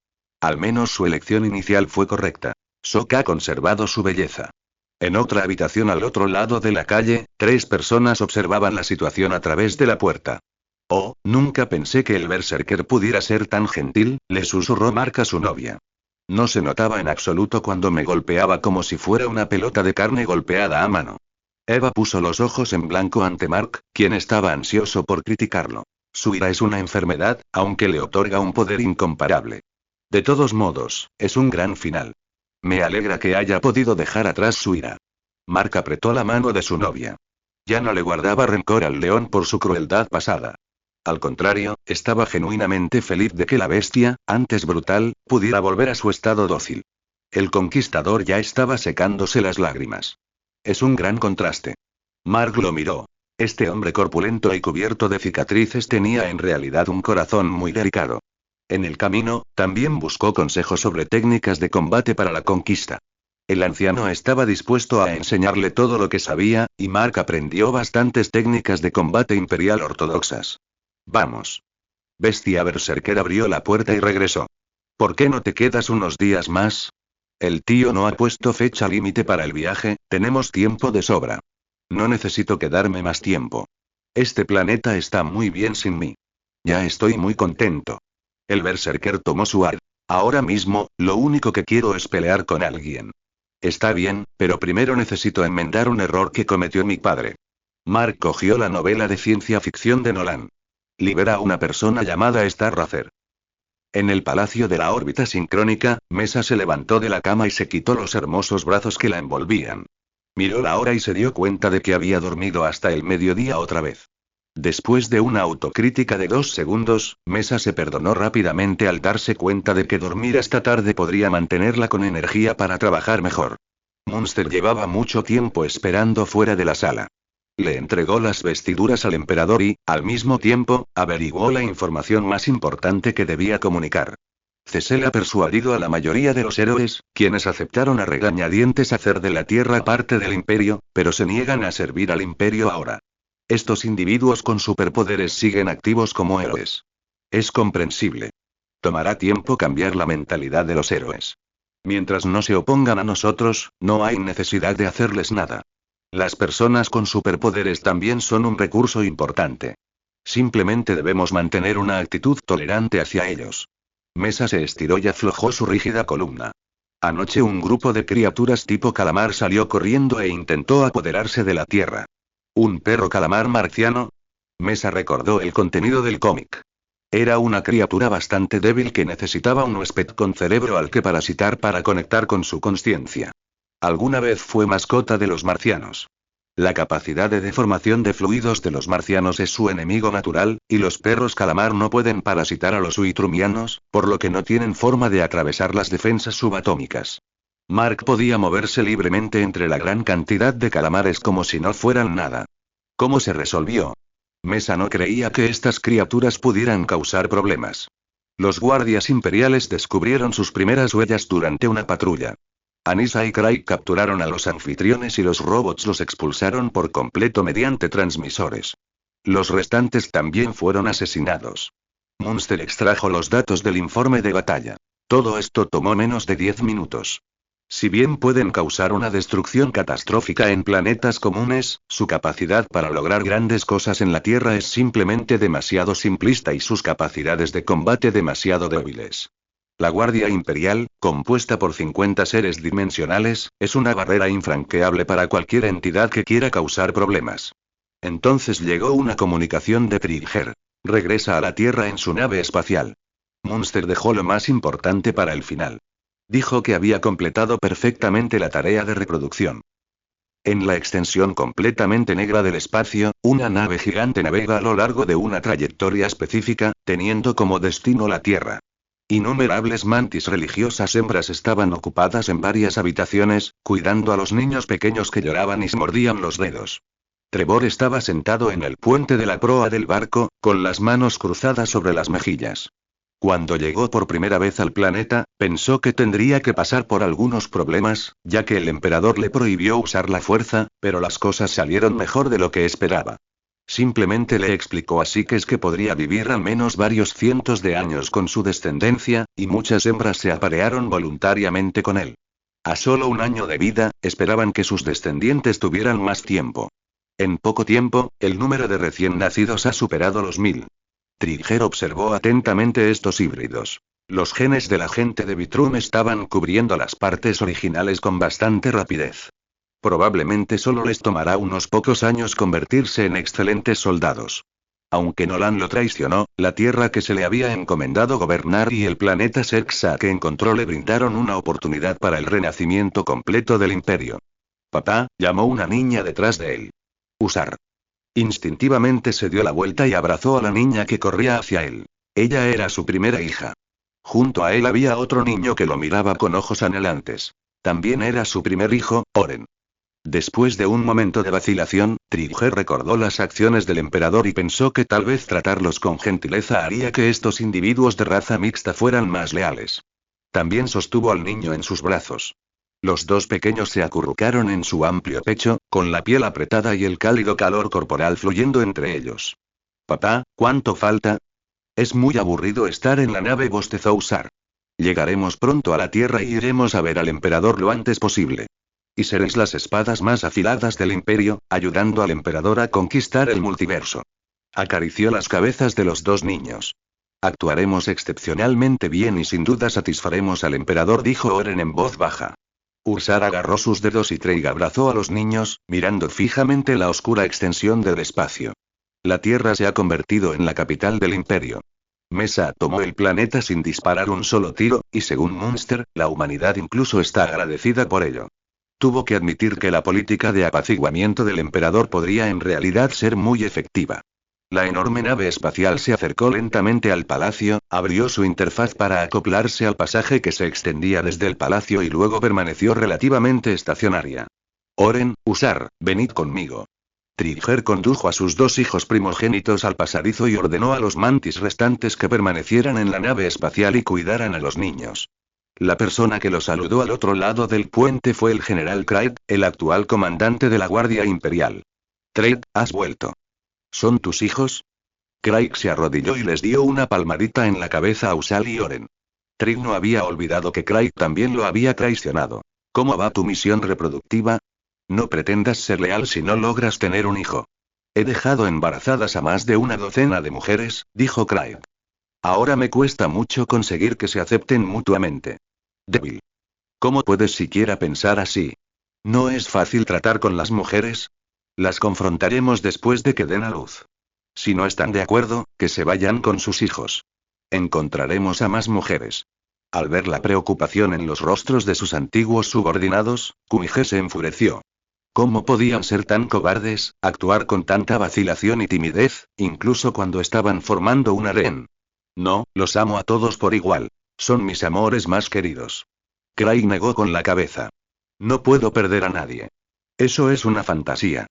Al menos su elección inicial fue correcta. Sok ha conservado su belleza. En otra habitación al otro lado de la calle, 3 personas observaban la situación a través de la puerta. Oh, nunca pensé que el berserker pudiera ser tan gentil, le susurró Mark a su novia. No se notaba en absoluto cuando me golpeaba como si fuera una pelota de carne golpeada a mano. Eva puso los ojos en blanco ante Mark, quien estaba ansioso por criticarlo. Su ira es una enfermedad, aunque le otorga un poder incomparable. De todos modos, es un gran final. Me alegra que haya podido dejar atrás su ira. Mark apretó la mano de su novia. Ya no le guardaba rencor al león por su crueldad pasada. Al contrario, estaba genuinamente feliz de que la bestia, antes brutal, pudiera volver a su estado dócil. El conquistador ya estaba secándose las lágrimas. Es un gran contraste. Mark lo miró. Este hombre corpulento y cubierto de cicatrices tenía en realidad un corazón muy delicado. En el camino, también buscó consejos sobre técnicas de combate para la conquista. El anciano estaba dispuesto a enseñarle todo lo que sabía, y Mark aprendió bastantes técnicas de combate imperial ortodoxas. Vamos. Bestia Berserker abrió la puerta y regresó. ¿Por qué no te quedas unos días más? El tío no ha puesto fecha límite para el viaje, tenemos tiempo de sobra. No necesito quedarme más tiempo. Este planeta está muy bien sin mí. Ya estoy muy contento. El Berserker tomó su ar. Ahora mismo, lo único que quiero es pelear con alguien. Está bien, pero primero necesito enmendar un error que cometió mi padre. Mark cogió la novela de ciencia ficción de Nolan. Libera a una persona llamada Starracer. En el palacio de la órbita sincrónica, Mesa se levantó de la cama y se quitó los hermosos brazos que la envolvían. Miró la hora y se dio cuenta de que había dormido hasta el mediodía otra vez. Después de una autocrítica de 2 segundos, Mesa se perdonó rápidamente al darse cuenta de que dormir esta tarde podría mantenerla con energía para trabajar mejor. Munster llevaba mucho tiempo esperando fuera de la sala. Le entregó las vestiduras al emperador y, al mismo tiempo, averiguó la información más importante que debía comunicar. Cesel ha persuadido a la mayoría de los héroes, quienes aceptaron a regañadientes hacer de la Tierra parte del Imperio, pero se niegan a servir al Imperio ahora. Estos individuos con superpoderes siguen activos como héroes. Es comprensible. Tomará tiempo cambiar la mentalidad de los héroes. Mientras no se opongan a nosotros, no hay necesidad de hacerles nada. Las personas con superpoderes también son un recurso importante. Simplemente debemos mantener una actitud tolerante hacia ellos. Mesa se estiró y aflojó su rígida columna. Anoche un grupo de criaturas tipo calamar salió corriendo e intentó apoderarse de la Tierra. ¿Un perro calamar marciano? Mesa recordó el contenido del cómic. Era una criatura bastante débil que necesitaba un huésped con cerebro al que parasitar para conectar con su consciencia. Alguna vez fue mascota de los marcianos. La capacidad de deformación de fluidos de los marcianos es su enemigo natural, y los perros calamar no pueden parasitar a los uitrumianos, por lo que no tienen forma de atravesar las defensas subatómicas. Mark podía moverse libremente entre la gran cantidad de calamares como si no fueran nada. ¿Cómo se resolvió? Mesa no creía que estas criaturas pudieran causar problemas. Los guardias imperiales descubrieron sus primeras huellas durante una patrulla. Anissa y Craig capturaron a los anfitriones y los robots los expulsaron por completo mediante transmisores. Los restantes también fueron asesinados. Munster extrajo los datos del informe de batalla. Todo esto tomó menos de 10 minutos. Si bien pueden causar una destrucción catastrófica en planetas comunes, su capacidad para lograr grandes cosas en la Tierra es simplemente demasiado simplista y sus capacidades de combate demasiado débiles. La Guardia Imperial, compuesta por 50 seres dimensionales, es una barrera infranqueable para cualquier entidad que quiera causar problemas. Entonces llegó una comunicación de Trigger. Regresa a la Tierra en su nave espacial. Munster dejó lo más importante para el final. Dijo que había completado perfectamente la tarea de reproducción. En la extensión completamente negra del espacio, una nave gigante navega a lo largo de una trayectoria específica, teniendo como destino la Tierra. Innumerables mantis religiosas hembras estaban ocupadas en varias habitaciones, cuidando a los niños pequeños que lloraban y se mordían los dedos. Trevor estaba sentado en el puente de la proa del barco, con las manos cruzadas sobre las mejillas. Cuando llegó por primera vez al planeta, pensó que tendría que pasar por algunos problemas, ya que el emperador le prohibió usar la fuerza, pero las cosas salieron mejor de lo que esperaba. Simplemente le explicó así que es que podría vivir al menos varios cientos de años con su descendencia, y muchas hembras se aparearon voluntariamente con él. A solo 1 año de vida, esperaban que sus descendientes tuvieran más tiempo. En poco tiempo, el número de recién nacidos ha superado los 1000. Trigger observó atentamente estos híbridos. Los genes de la gente de Vitrum estaban cubriendo las partes originales con bastante rapidez. Probablemente solo les tomará unos pocos años convertirse en excelentes soldados. Aunque Nolan lo traicionó, la tierra que se le había encomendado gobernar y el planeta Serxa que encontró le brindaron una oportunidad para el renacimiento completo del imperio. Papá, llamó una niña detrás de él. Usar. Instintivamente se dio la vuelta y abrazó a la niña que corría hacia él. Ella era su primera hija. Junto a él había otro niño que lo miraba con ojos anhelantes. También era su primer hijo, Oren. Después de un momento de vacilación, Trigger recordó las acciones del emperador y pensó que tal vez tratarlos con gentileza haría que estos individuos de raza mixta fueran más leales. También sostuvo al niño en sus brazos. Los dos pequeños se acurrucaron en su amplio pecho, con la piel apretada y el cálido calor corporal fluyendo entre ellos. Papá, ¿cuánto falta? Es muy aburrido estar en la nave, bostezó Usar. Llegaremos pronto a la Tierra y iremos a ver al emperador lo antes posible. Y seréis las espadas más afiladas del imperio, ayudando al emperador a conquistar el multiverso. Acarició las cabezas de los dos niños. Actuaremos excepcionalmente bien y sin duda satisfaremos al emperador, dijo Oren en voz baja. Ursar agarró sus dedos y Trey abrazó a los niños, mirando fijamente la oscura extensión del espacio. La Tierra se ha convertido en la capital del imperio. Mesa tomó el planeta sin disparar un solo tiro, y según Munster, la humanidad incluso está agradecida por ello. Tuvo que admitir que la política de apaciguamiento del emperador podría en realidad ser muy efectiva. La enorme nave espacial se acercó lentamente al palacio, abrió su interfaz para acoplarse al pasaje que se extendía desde el palacio y luego permaneció relativamente estacionaria. Oren, Usar, venid conmigo. Trigger condujo a sus dos hijos primogénitos al pasadizo y ordenó a los mantis restantes que permanecieran en la nave espacial y cuidaran a los niños. La persona que los saludó al otro lado del puente fue el general Craig, el actual comandante de la Guardia Imperial. Craig, has vuelto. ¿Son tus hijos? Craig se arrodilló y les dio una palmadita en la cabeza a Usal y Oren. Craig no había olvidado que Craig también lo había traicionado. ¿Cómo va tu misión reproductiva? No pretendas ser leal si no logras tener un hijo. He dejado embarazadas a más de una docena de mujeres, dijo Craig. Ahora me cuesta mucho conseguir que se acepten mutuamente. Débil. ¿Cómo puedes siquiera pensar así? ¿No es fácil tratar con las mujeres? Las confrontaremos después de que den a luz. Si no están de acuerdo, que se vayan con sus hijos. Encontraremos a más mujeres. Al ver la preocupación en los rostros de sus antiguos subordinados, Kumige se enfureció. ¿Cómo podían ser tan cobardes, actuar con tanta vacilación y timidez, incluso cuando estaban formando un harén? No, los amo a todos por igual. Son mis amores más queridos. Craig negó con la cabeza. No puedo perder a nadie. Eso es una fantasía.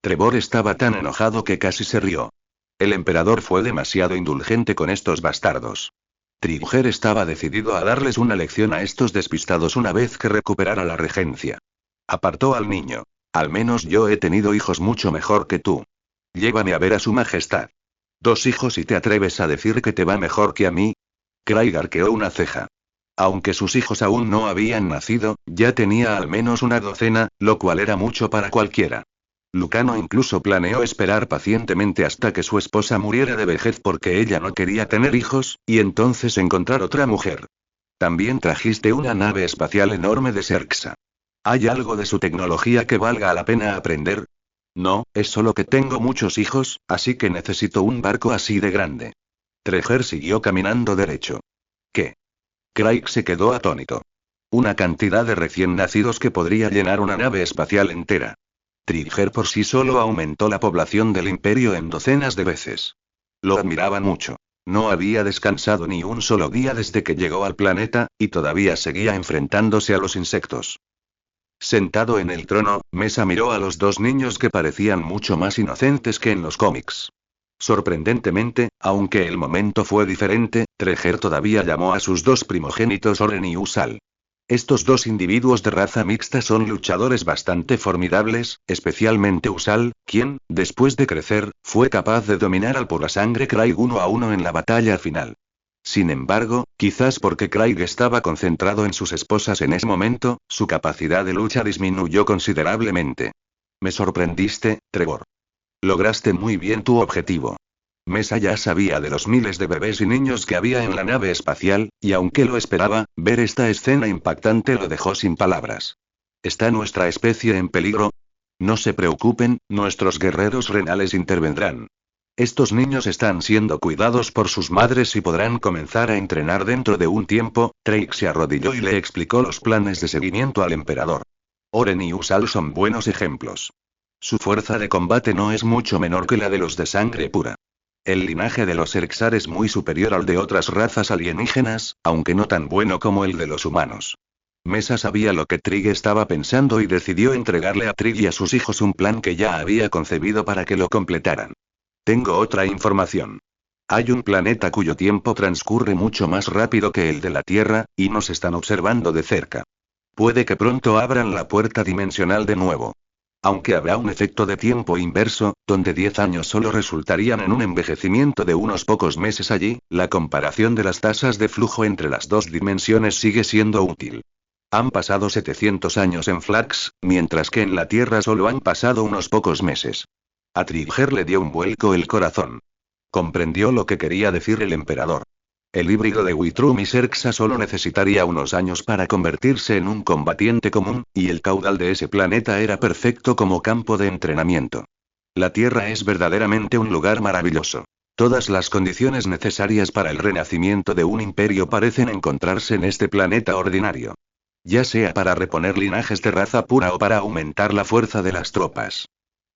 Trevor estaba tan enojado que casi se rió. El emperador fue demasiado indulgente con estos bastardos. Trigger estaba decidido a darles una lección a estos despistados una vez que recuperara la regencia. Apartó al niño. Al menos yo he tenido hijos mucho mejor que tú. Llévame a ver a su majestad. 2 hijos y te atreves a decir que te va mejor que a mí. Craig arqueó una ceja. Aunque sus hijos aún no habían nacido, ya tenía al menos una docena, lo cual era mucho para cualquiera. Lucano incluso planeó esperar pacientemente hasta que su esposa muriera de vejez porque ella no quería tener hijos, y entonces encontrar otra mujer. También trajiste una nave espacial enorme de Serxa. ¿Hay algo de su tecnología que valga la pena aprender? No, es solo que tengo muchos hijos, así que necesito un barco así de grande. Trigger siguió caminando derecho. ¿Qué? Craig se quedó atónito. Una cantidad de recién nacidos que podría llenar una nave espacial entera. Trigger por sí solo aumentó la población del imperio en docenas de veces. Lo admiraban mucho. No había descansado ni un solo día desde que llegó al planeta, y todavía seguía enfrentándose a los insectos. Sentado en el trono, Mesa miró a los dos niños que parecían mucho más inocentes que en los cómics. Sorprendentemente, aunque el momento fue diferente, Trigger todavía llamó a sus dos primogénitos Oren y Usal. Estos dos individuos de raza mixta son luchadores bastante formidables, especialmente Usal, quien, después de crecer, fue capaz de dominar al purasangre Craig 1 a 1 en la batalla final. Sin embargo, quizás porque Craig estaba concentrado en sus esposas en ese momento, su capacidad de lucha disminuyó considerablemente. Me sorprendiste, Trevor. Lograste muy bien tu objetivo. Mesa ya sabía de los miles de bebés y niños que había en la nave espacial, y aunque lo esperaba, ver esta escena impactante lo dejó sin palabras. ¿Está nuestra especie en peligro? No se preocupen, nuestros guerreros renales intervendrán. Estos niños están siendo cuidados por sus madres y podrán comenzar a entrenar dentro de un tiempo. Craig se arrodilló y le explicó los planes de seguimiento al emperador. Oren y Usal son buenos ejemplos. Su fuerza de combate no es mucho menor que la de los de sangre pura. El linaje de los Erxar es muy superior al de otras razas alienígenas, aunque no tan bueno como el de los humanos. Mesa sabía lo que Trig estaba pensando y decidió entregarle a Trig y a sus hijos un plan que ya había concebido para que lo completaran. Tengo otra información. Hay un planeta cuyo tiempo transcurre mucho más rápido que el de la Tierra, y nos están observando de cerca. Puede que pronto abran la puerta dimensional de nuevo. Aunque habrá un efecto de tiempo inverso, donde 10 años solo resultarían en un envejecimiento de unos pocos meses allí, la comparación de las tasas de flujo entre las dos dimensiones sigue siendo útil. Han pasado 700 años en Flax, mientras que en la Tierra solo han pasado unos pocos meses. A Trigger le dio un vuelco el corazón. Comprendió lo que quería decir el emperador. El híbrido de Witrum y Serxa solo necesitaría unos años para convertirse en un combatiente común, y el caudal de ese planeta era perfecto como campo de entrenamiento. La Tierra es verdaderamente un lugar maravilloso. Todas las condiciones necesarias para el renacimiento de un imperio parecen encontrarse en este planeta ordinario. Ya sea para reponer linajes de raza pura o para aumentar la fuerza de las tropas.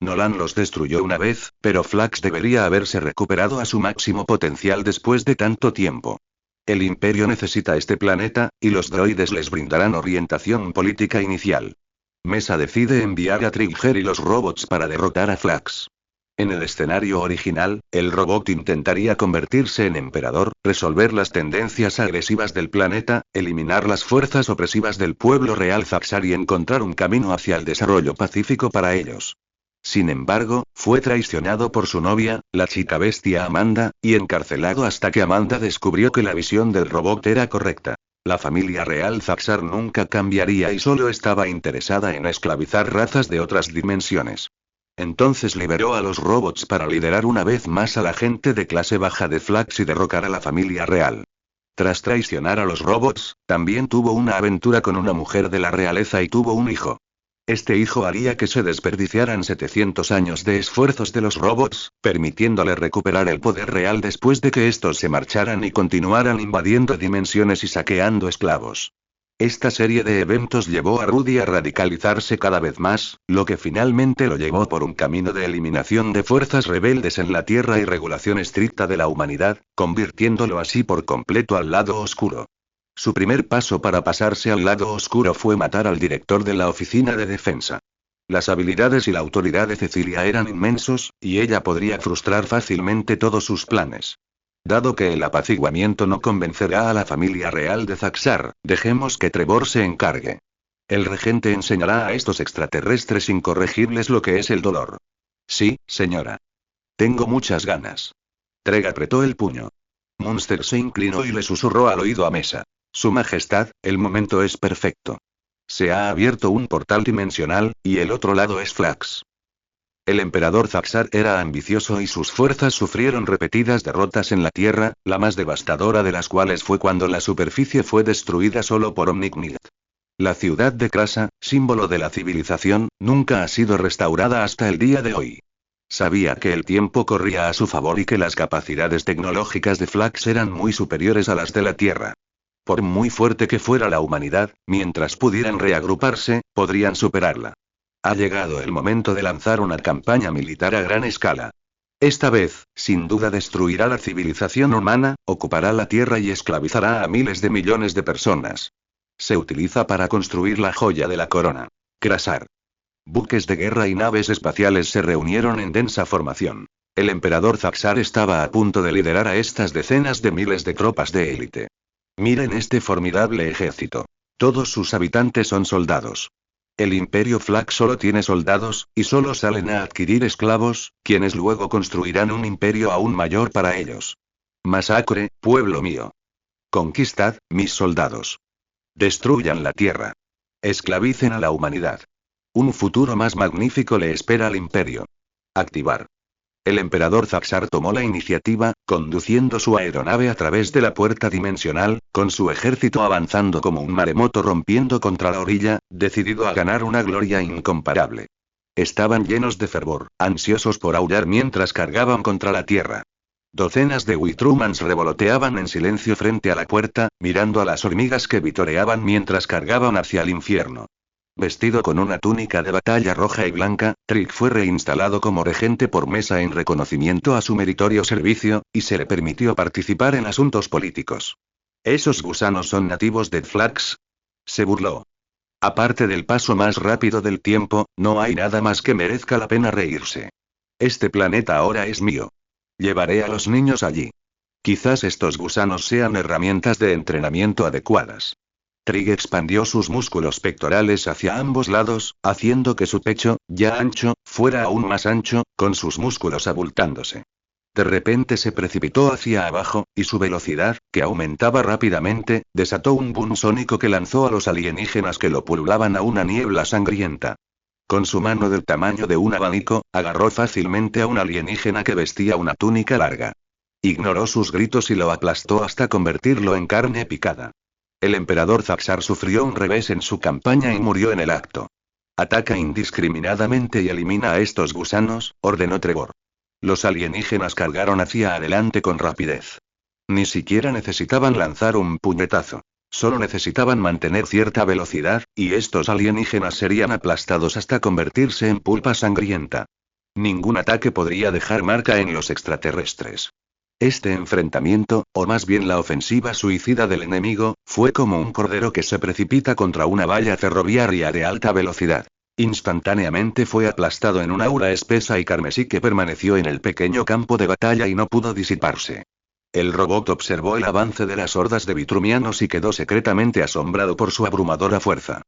Nolan los destruyó una vez, pero Flax debería haberse recuperado a su máximo potencial después de tanto tiempo. El Imperio necesita este planeta, y los droides les brindarán orientación política inicial. Mesa decide enviar a Trigger y los robots para derrotar a Flax. En el escenario original, el robot intentaría convertirse en emperador, resolver las tendencias agresivas del planeta, eliminar las fuerzas opresivas del pueblo real Zaxar y encontrar un camino hacia el desarrollo pacífico para ellos. Sin embargo, fue traicionado por su novia, la chica bestia Amanda, y encarcelado hasta que Amanda descubrió que la visión del robot era correcta. La familia real Zaxar nunca cambiaría y solo estaba interesada en esclavizar razas de otras dimensiones. Entonces liberó a los robots para liderar una vez más a la gente de clase baja de Flax y derrocar a la familia real. Tras traicionar a los robots, también tuvo una aventura con una mujer de la realeza y tuvo un hijo. Este hijo haría que se desperdiciaran 700 años de esfuerzos de los robots, permitiéndole recuperar el poder real después de que estos se marcharan y continuaran invadiendo dimensiones y saqueando esclavos. Esta serie de eventos llevó a Rudy a radicalizarse cada vez más, lo que finalmente lo llevó por un camino de eliminación de fuerzas rebeldes en la Tierra y regulación estricta de la humanidad, convirtiéndolo así por completo al lado oscuro. Su primer paso para pasarse al lado oscuro fue matar al director de la Oficina de Defensa. Las habilidades y la autoridad de Cecilia eran inmensos, y ella podría frustrar fácilmente todos sus planes. Dado que el apaciguamiento no convencerá a la familia real de Zaxar, dejemos que Trevor se encargue. El regente enseñará a estos extraterrestres incorregibles lo que es el dolor. Sí, señora. Tengo muchas ganas. Treg apretó el puño. Munster se inclinó y le susurró al oído a Mesa. Su Majestad, el momento es perfecto. Se ha abierto un portal dimensional, y el otro lado es Flax. El emperador Zaxar era ambicioso y sus fuerzas sufrieron repetidas derrotas en la Tierra, la más devastadora de las cuales fue cuando la superficie fue destruida solo por Omnignit. La ciudad de Krasa, símbolo de la civilización, nunca ha sido restaurada hasta el día de hoy. Sabía que el tiempo corría a su favor y que las capacidades tecnológicas de Flax eran muy superiores a las de la Tierra. Por muy fuerte que fuera la humanidad, mientras pudieran reagruparse, podrían superarla. Ha llegado el momento de lanzar una campaña militar a gran escala. Esta vez, sin duda destruirá la civilización humana, ocupará la Tierra y esclavizará a miles de millones de personas. Se utiliza para construir la joya de la corona. Krasar. Buques de guerra y naves espaciales se reunieron en densa formación. El emperador Zaxar estaba a punto de liderar a estas decenas de miles de tropas de élite. Miren este formidable ejército. Todos sus habitantes son soldados. El Imperio Flax solo tiene soldados, y solo salen a adquirir esclavos, quienes luego construirán un imperio aún mayor para ellos. Masacre, pueblo mío. Conquistad, mis soldados. Destruyan la tierra. Esclavicen a la humanidad. Un futuro más magnífico le espera al imperio. Activar. El emperador Zaxar tomó la iniciativa, conduciendo su aeronave a través de la puerta dimensional, con su ejército avanzando como un maremoto rompiendo contra la orilla, decidido a ganar una gloria incomparable. Estaban llenos de fervor, ansiosos por aullar mientras cargaban contra la tierra. Docenas de Witrumans revoloteaban en silencio frente a la puerta, mirando a las hormigas que vitoreaban mientras cargaban hacia el infierno. Vestido con una túnica de batalla roja y blanca, Trig fue reinstalado como regente por Mesa en reconocimiento a su meritorio servicio, y se le permitió participar en asuntos políticos. ¿Esos gusanos son nativos de Flax? Se burló. Aparte del paso más rápido del tiempo, no hay nada más que merezca la pena reírse. Este planeta ahora es mío. Llevaré a los niños allí. Quizás estos gusanos sean herramientas de entrenamiento adecuadas. Trig expandió sus músculos pectorales hacia ambos lados, haciendo que su pecho, ya ancho, fuera aún más ancho, con sus músculos abultándose. De repente se precipitó hacia abajo, y su velocidad, que aumentaba rápidamente, desató un boom sónico que lanzó a los alienígenas que lo pululaban a una niebla sangrienta. Con su mano del tamaño de un abanico, agarró fácilmente a un alienígena que vestía una túnica larga. Ignoró sus gritos y lo aplastó hasta convertirlo en carne picada. El emperador Zaxar sufrió un revés en su campaña y murió en el acto. Ataca indiscriminadamente y elimina a estos gusanos, ordenó Trevor. Los alienígenas cargaron hacia adelante con rapidez. Ni siquiera necesitaban lanzar un puñetazo. Solo necesitaban mantener cierta velocidad, y estos alienígenas serían aplastados hasta convertirse en pulpa sangrienta. Ningún ataque podría dejar marca en los extraterrestres. Este enfrentamiento, o más bien la ofensiva suicida del enemigo, fue como un cordero que se precipita contra una valla ferroviaria de alta velocidad. Instantáneamente fue aplastado en una aura espesa y carmesí que permaneció en el pequeño campo de batalla y no pudo disiparse. El robot observó el avance de las hordas de vitrumianos y quedó secretamente asombrado por su abrumadora fuerza.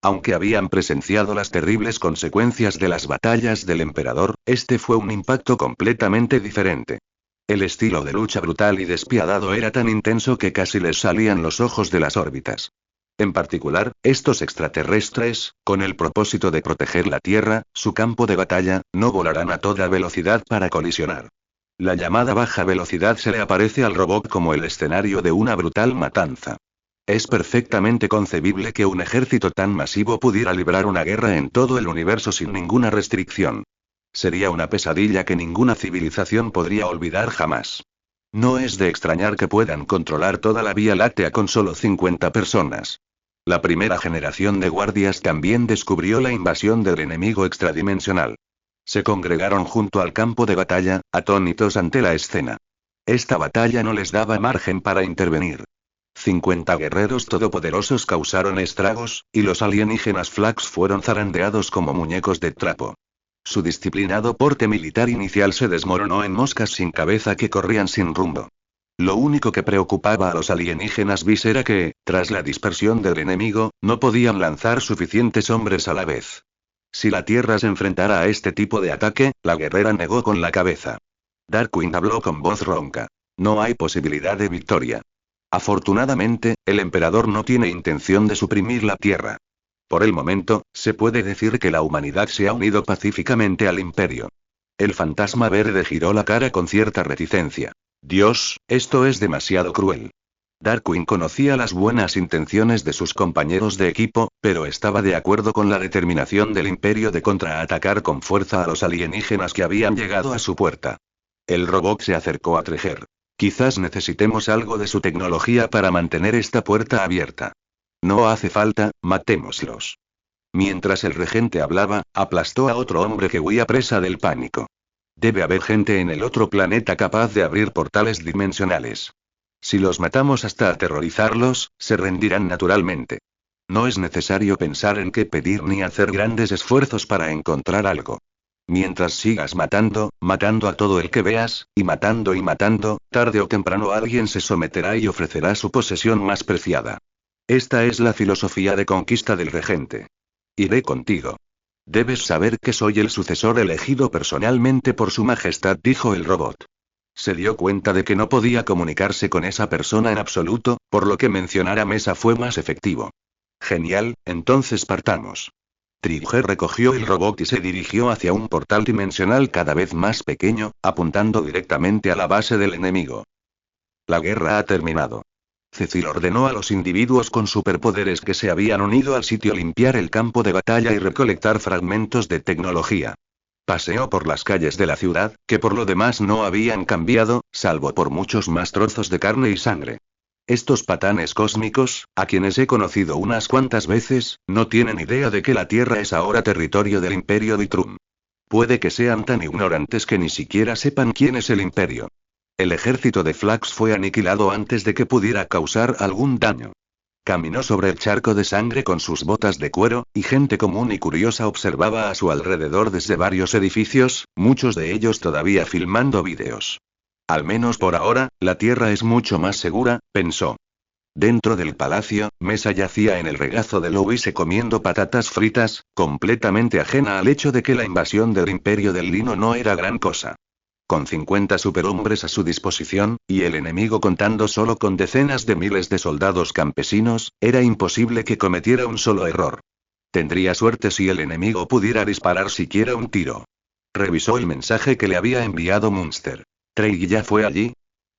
Aunque habían presenciado las terribles consecuencias de las batallas del emperador, este fue un impacto completamente diferente. El estilo de lucha brutal y despiadado era tan intenso que casi les salían los ojos de las órbitas. En particular, estos extraterrestres, con el propósito de proteger la Tierra, su campo de batalla, no volarán a toda velocidad para colisionar. La llamada baja velocidad se le aparece al robot como el escenario de una brutal matanza. Es perfectamente concebible que un ejército tan masivo pudiera librar una guerra en todo el universo sin ninguna restricción. Sería una pesadilla que ninguna civilización podría olvidar jamás. No es de extrañar que puedan controlar toda la Vía Láctea con solo 50 personas. La primera generación de guardias también descubrió la invasión del enemigo extradimensional. Se congregaron junto al campo de batalla, atónitos ante la escena. Esta batalla no les daba margen para intervenir. 50 guerreros todopoderosos causaron estragos, y los alienígenas Flax fueron zarandeados como muñecos de trapo. Su disciplinado porte militar inicial se desmoronó en moscas sin cabeza que corrían sin rumbo. Lo único que preocupaba a los alienígenas bis era que, tras la dispersión del enemigo, no podían lanzar suficientes hombres a la vez. Si la Tierra se enfrentara a este tipo de ataque, la guerrera negó con la cabeza. Darkwing habló con voz ronca. No hay posibilidad de victoria. Afortunadamente, el emperador no tiene intención de suprimir la Tierra. Por el momento, se puede decir que la humanidad se ha unido pacíficamente al imperio. El fantasma verde giró la cara con cierta reticencia. Dios, esto es demasiado cruel. Darkwing conocía las buenas intenciones de sus compañeros de equipo, pero estaba de acuerdo con la determinación del imperio de contraatacar con fuerza a los alienígenas que habían llegado a su puerta. El robot se acercó a Treger. Quizás necesitemos algo de su tecnología para mantener esta puerta abierta. No hace falta, matémoslos. Mientras el regente hablaba, aplastó a otro hombre que huía presa del pánico. Debe haber gente en el otro planeta capaz de abrir portales dimensionales. Si los matamos hasta aterrorizarlos, se rendirán naturalmente. No es necesario pensar en qué pedir ni hacer grandes esfuerzos para encontrar algo. Mientras sigas matando, matando a todo el que veas, y matando, tarde o temprano alguien se someterá y ofrecerá su posesión más preciada. Esta es la filosofía de conquista del regente. Iré contigo. Debes saber que soy el sucesor elegido personalmente por su majestad, dijo el robot. Se dio cuenta de que no podía comunicarse con esa persona en absoluto, por lo que mencionar a Mesa fue más efectivo. Genial, entonces partamos. Trigger recogió el robot y se dirigió hacia un portal dimensional cada vez más pequeño, apuntando directamente a la base del enemigo. La guerra ha terminado. Cecil ordenó a los individuos con superpoderes que se habían unido al sitio limpiar el campo de batalla y recolectar fragmentos de tecnología. Paseó por las calles de la ciudad, que por lo demás no habían cambiado, salvo por muchos más trozos de carne y sangre. Estos patanes cósmicos, a quienes he conocido unas cuantas veces, no tienen idea de que la Tierra es ahora territorio del Imperio Vitrum. Puede que sean tan ignorantes que ni siquiera sepan quién es el Imperio. El ejército de Flax fue aniquilado antes de que pudiera causar algún daño. Caminó sobre el charco de sangre con sus botas de cuero, y gente común y curiosa observaba a su alrededor desde varios edificios, muchos de ellos todavía filmando vídeos. Al menos por ahora, la Tierra es mucho más segura, pensó. Dentro del palacio, Mesa yacía en el regazo de Louise comiendo patatas fritas, completamente ajena al hecho de que la invasión del Imperio del Lino no era gran cosa. Con 50 superhombres a su disposición, y el enemigo contando solo con decenas de miles de soldados campesinos, era imposible que cometiera un solo error. Tendría suerte si el enemigo pudiera disparar siquiera un tiro. Revisó el mensaje que le había enviado Munster. ¿Trey ya fue allí?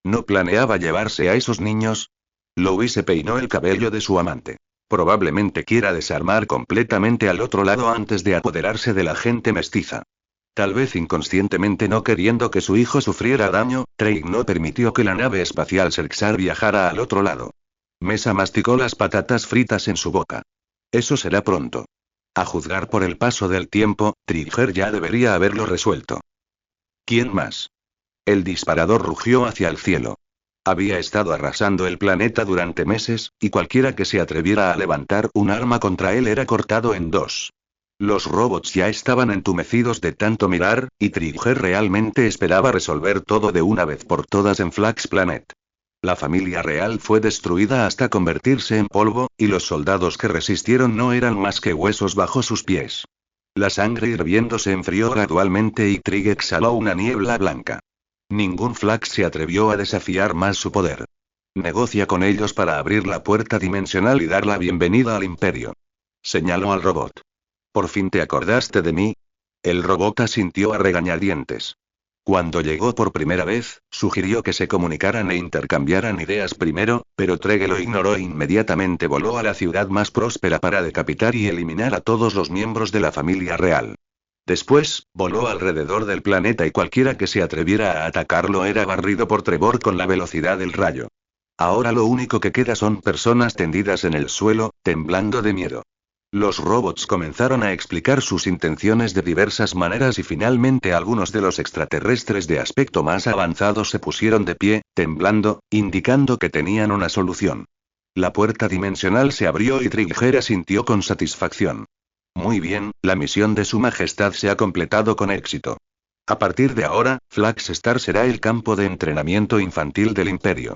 ¿No planeaba llevarse a esos niños? Louise peinó el cabello de su amante. Probablemente quiera desarmar completamente al otro lado antes de apoderarse de la gente mestiza. Tal vez inconscientemente no queriendo que su hijo sufriera daño, Trey no permitió que la nave espacial Sexar viajara al otro lado. Mesa masticó las patatas fritas en su boca. Eso será pronto. A juzgar por el paso del tiempo, Trigger ya debería haberlo resuelto. ¿Quién más? El disparador rugió hacia el cielo. Había estado arrasando el planeta durante meses, y cualquiera que se atreviera a levantar un arma contra él era cortado en dos. Los robots ya estaban entumecidos de tanto mirar, y Trigger realmente esperaba resolver todo de una vez por todas en Flax Planet. La familia real fue destruida hasta convertirse en polvo, y los soldados que resistieron no eran más que huesos bajo sus pies. La sangre hirviendo se enfrió gradualmente y Trig exhaló una niebla blanca. Ningún Flax se atrevió a desafiar más su poder. Negocia con ellos para abrir la puerta dimensional y dar la bienvenida al Imperio. Señaló al robot. ¿Por fin te acordaste de mí? El robot asintió a regañadientes. Cuando llegó por primera vez, sugirió que se comunicaran e intercambiaran ideas primero, pero Treg lo ignoró e inmediatamente voló a la ciudad más próspera para decapitar y eliminar a todos los miembros de la familia real. Después, voló alrededor del planeta y cualquiera que se atreviera a atacarlo era barrido por Trevor con la velocidad del rayo. Ahora lo único que queda son personas tendidas en el suelo, temblando de miedo. Los robots comenzaron a explicar sus intenciones de diversas maneras y finalmente algunos de los extraterrestres de aspecto más avanzado se pusieron de pie, temblando, indicando que tenían una solución. La puerta dimensional se abrió y Trigger asintió con satisfacción. Muy bien, la misión de Su Majestad se ha completado con éxito. A partir de ahora, Flax Star será el campo de entrenamiento infantil del Imperio.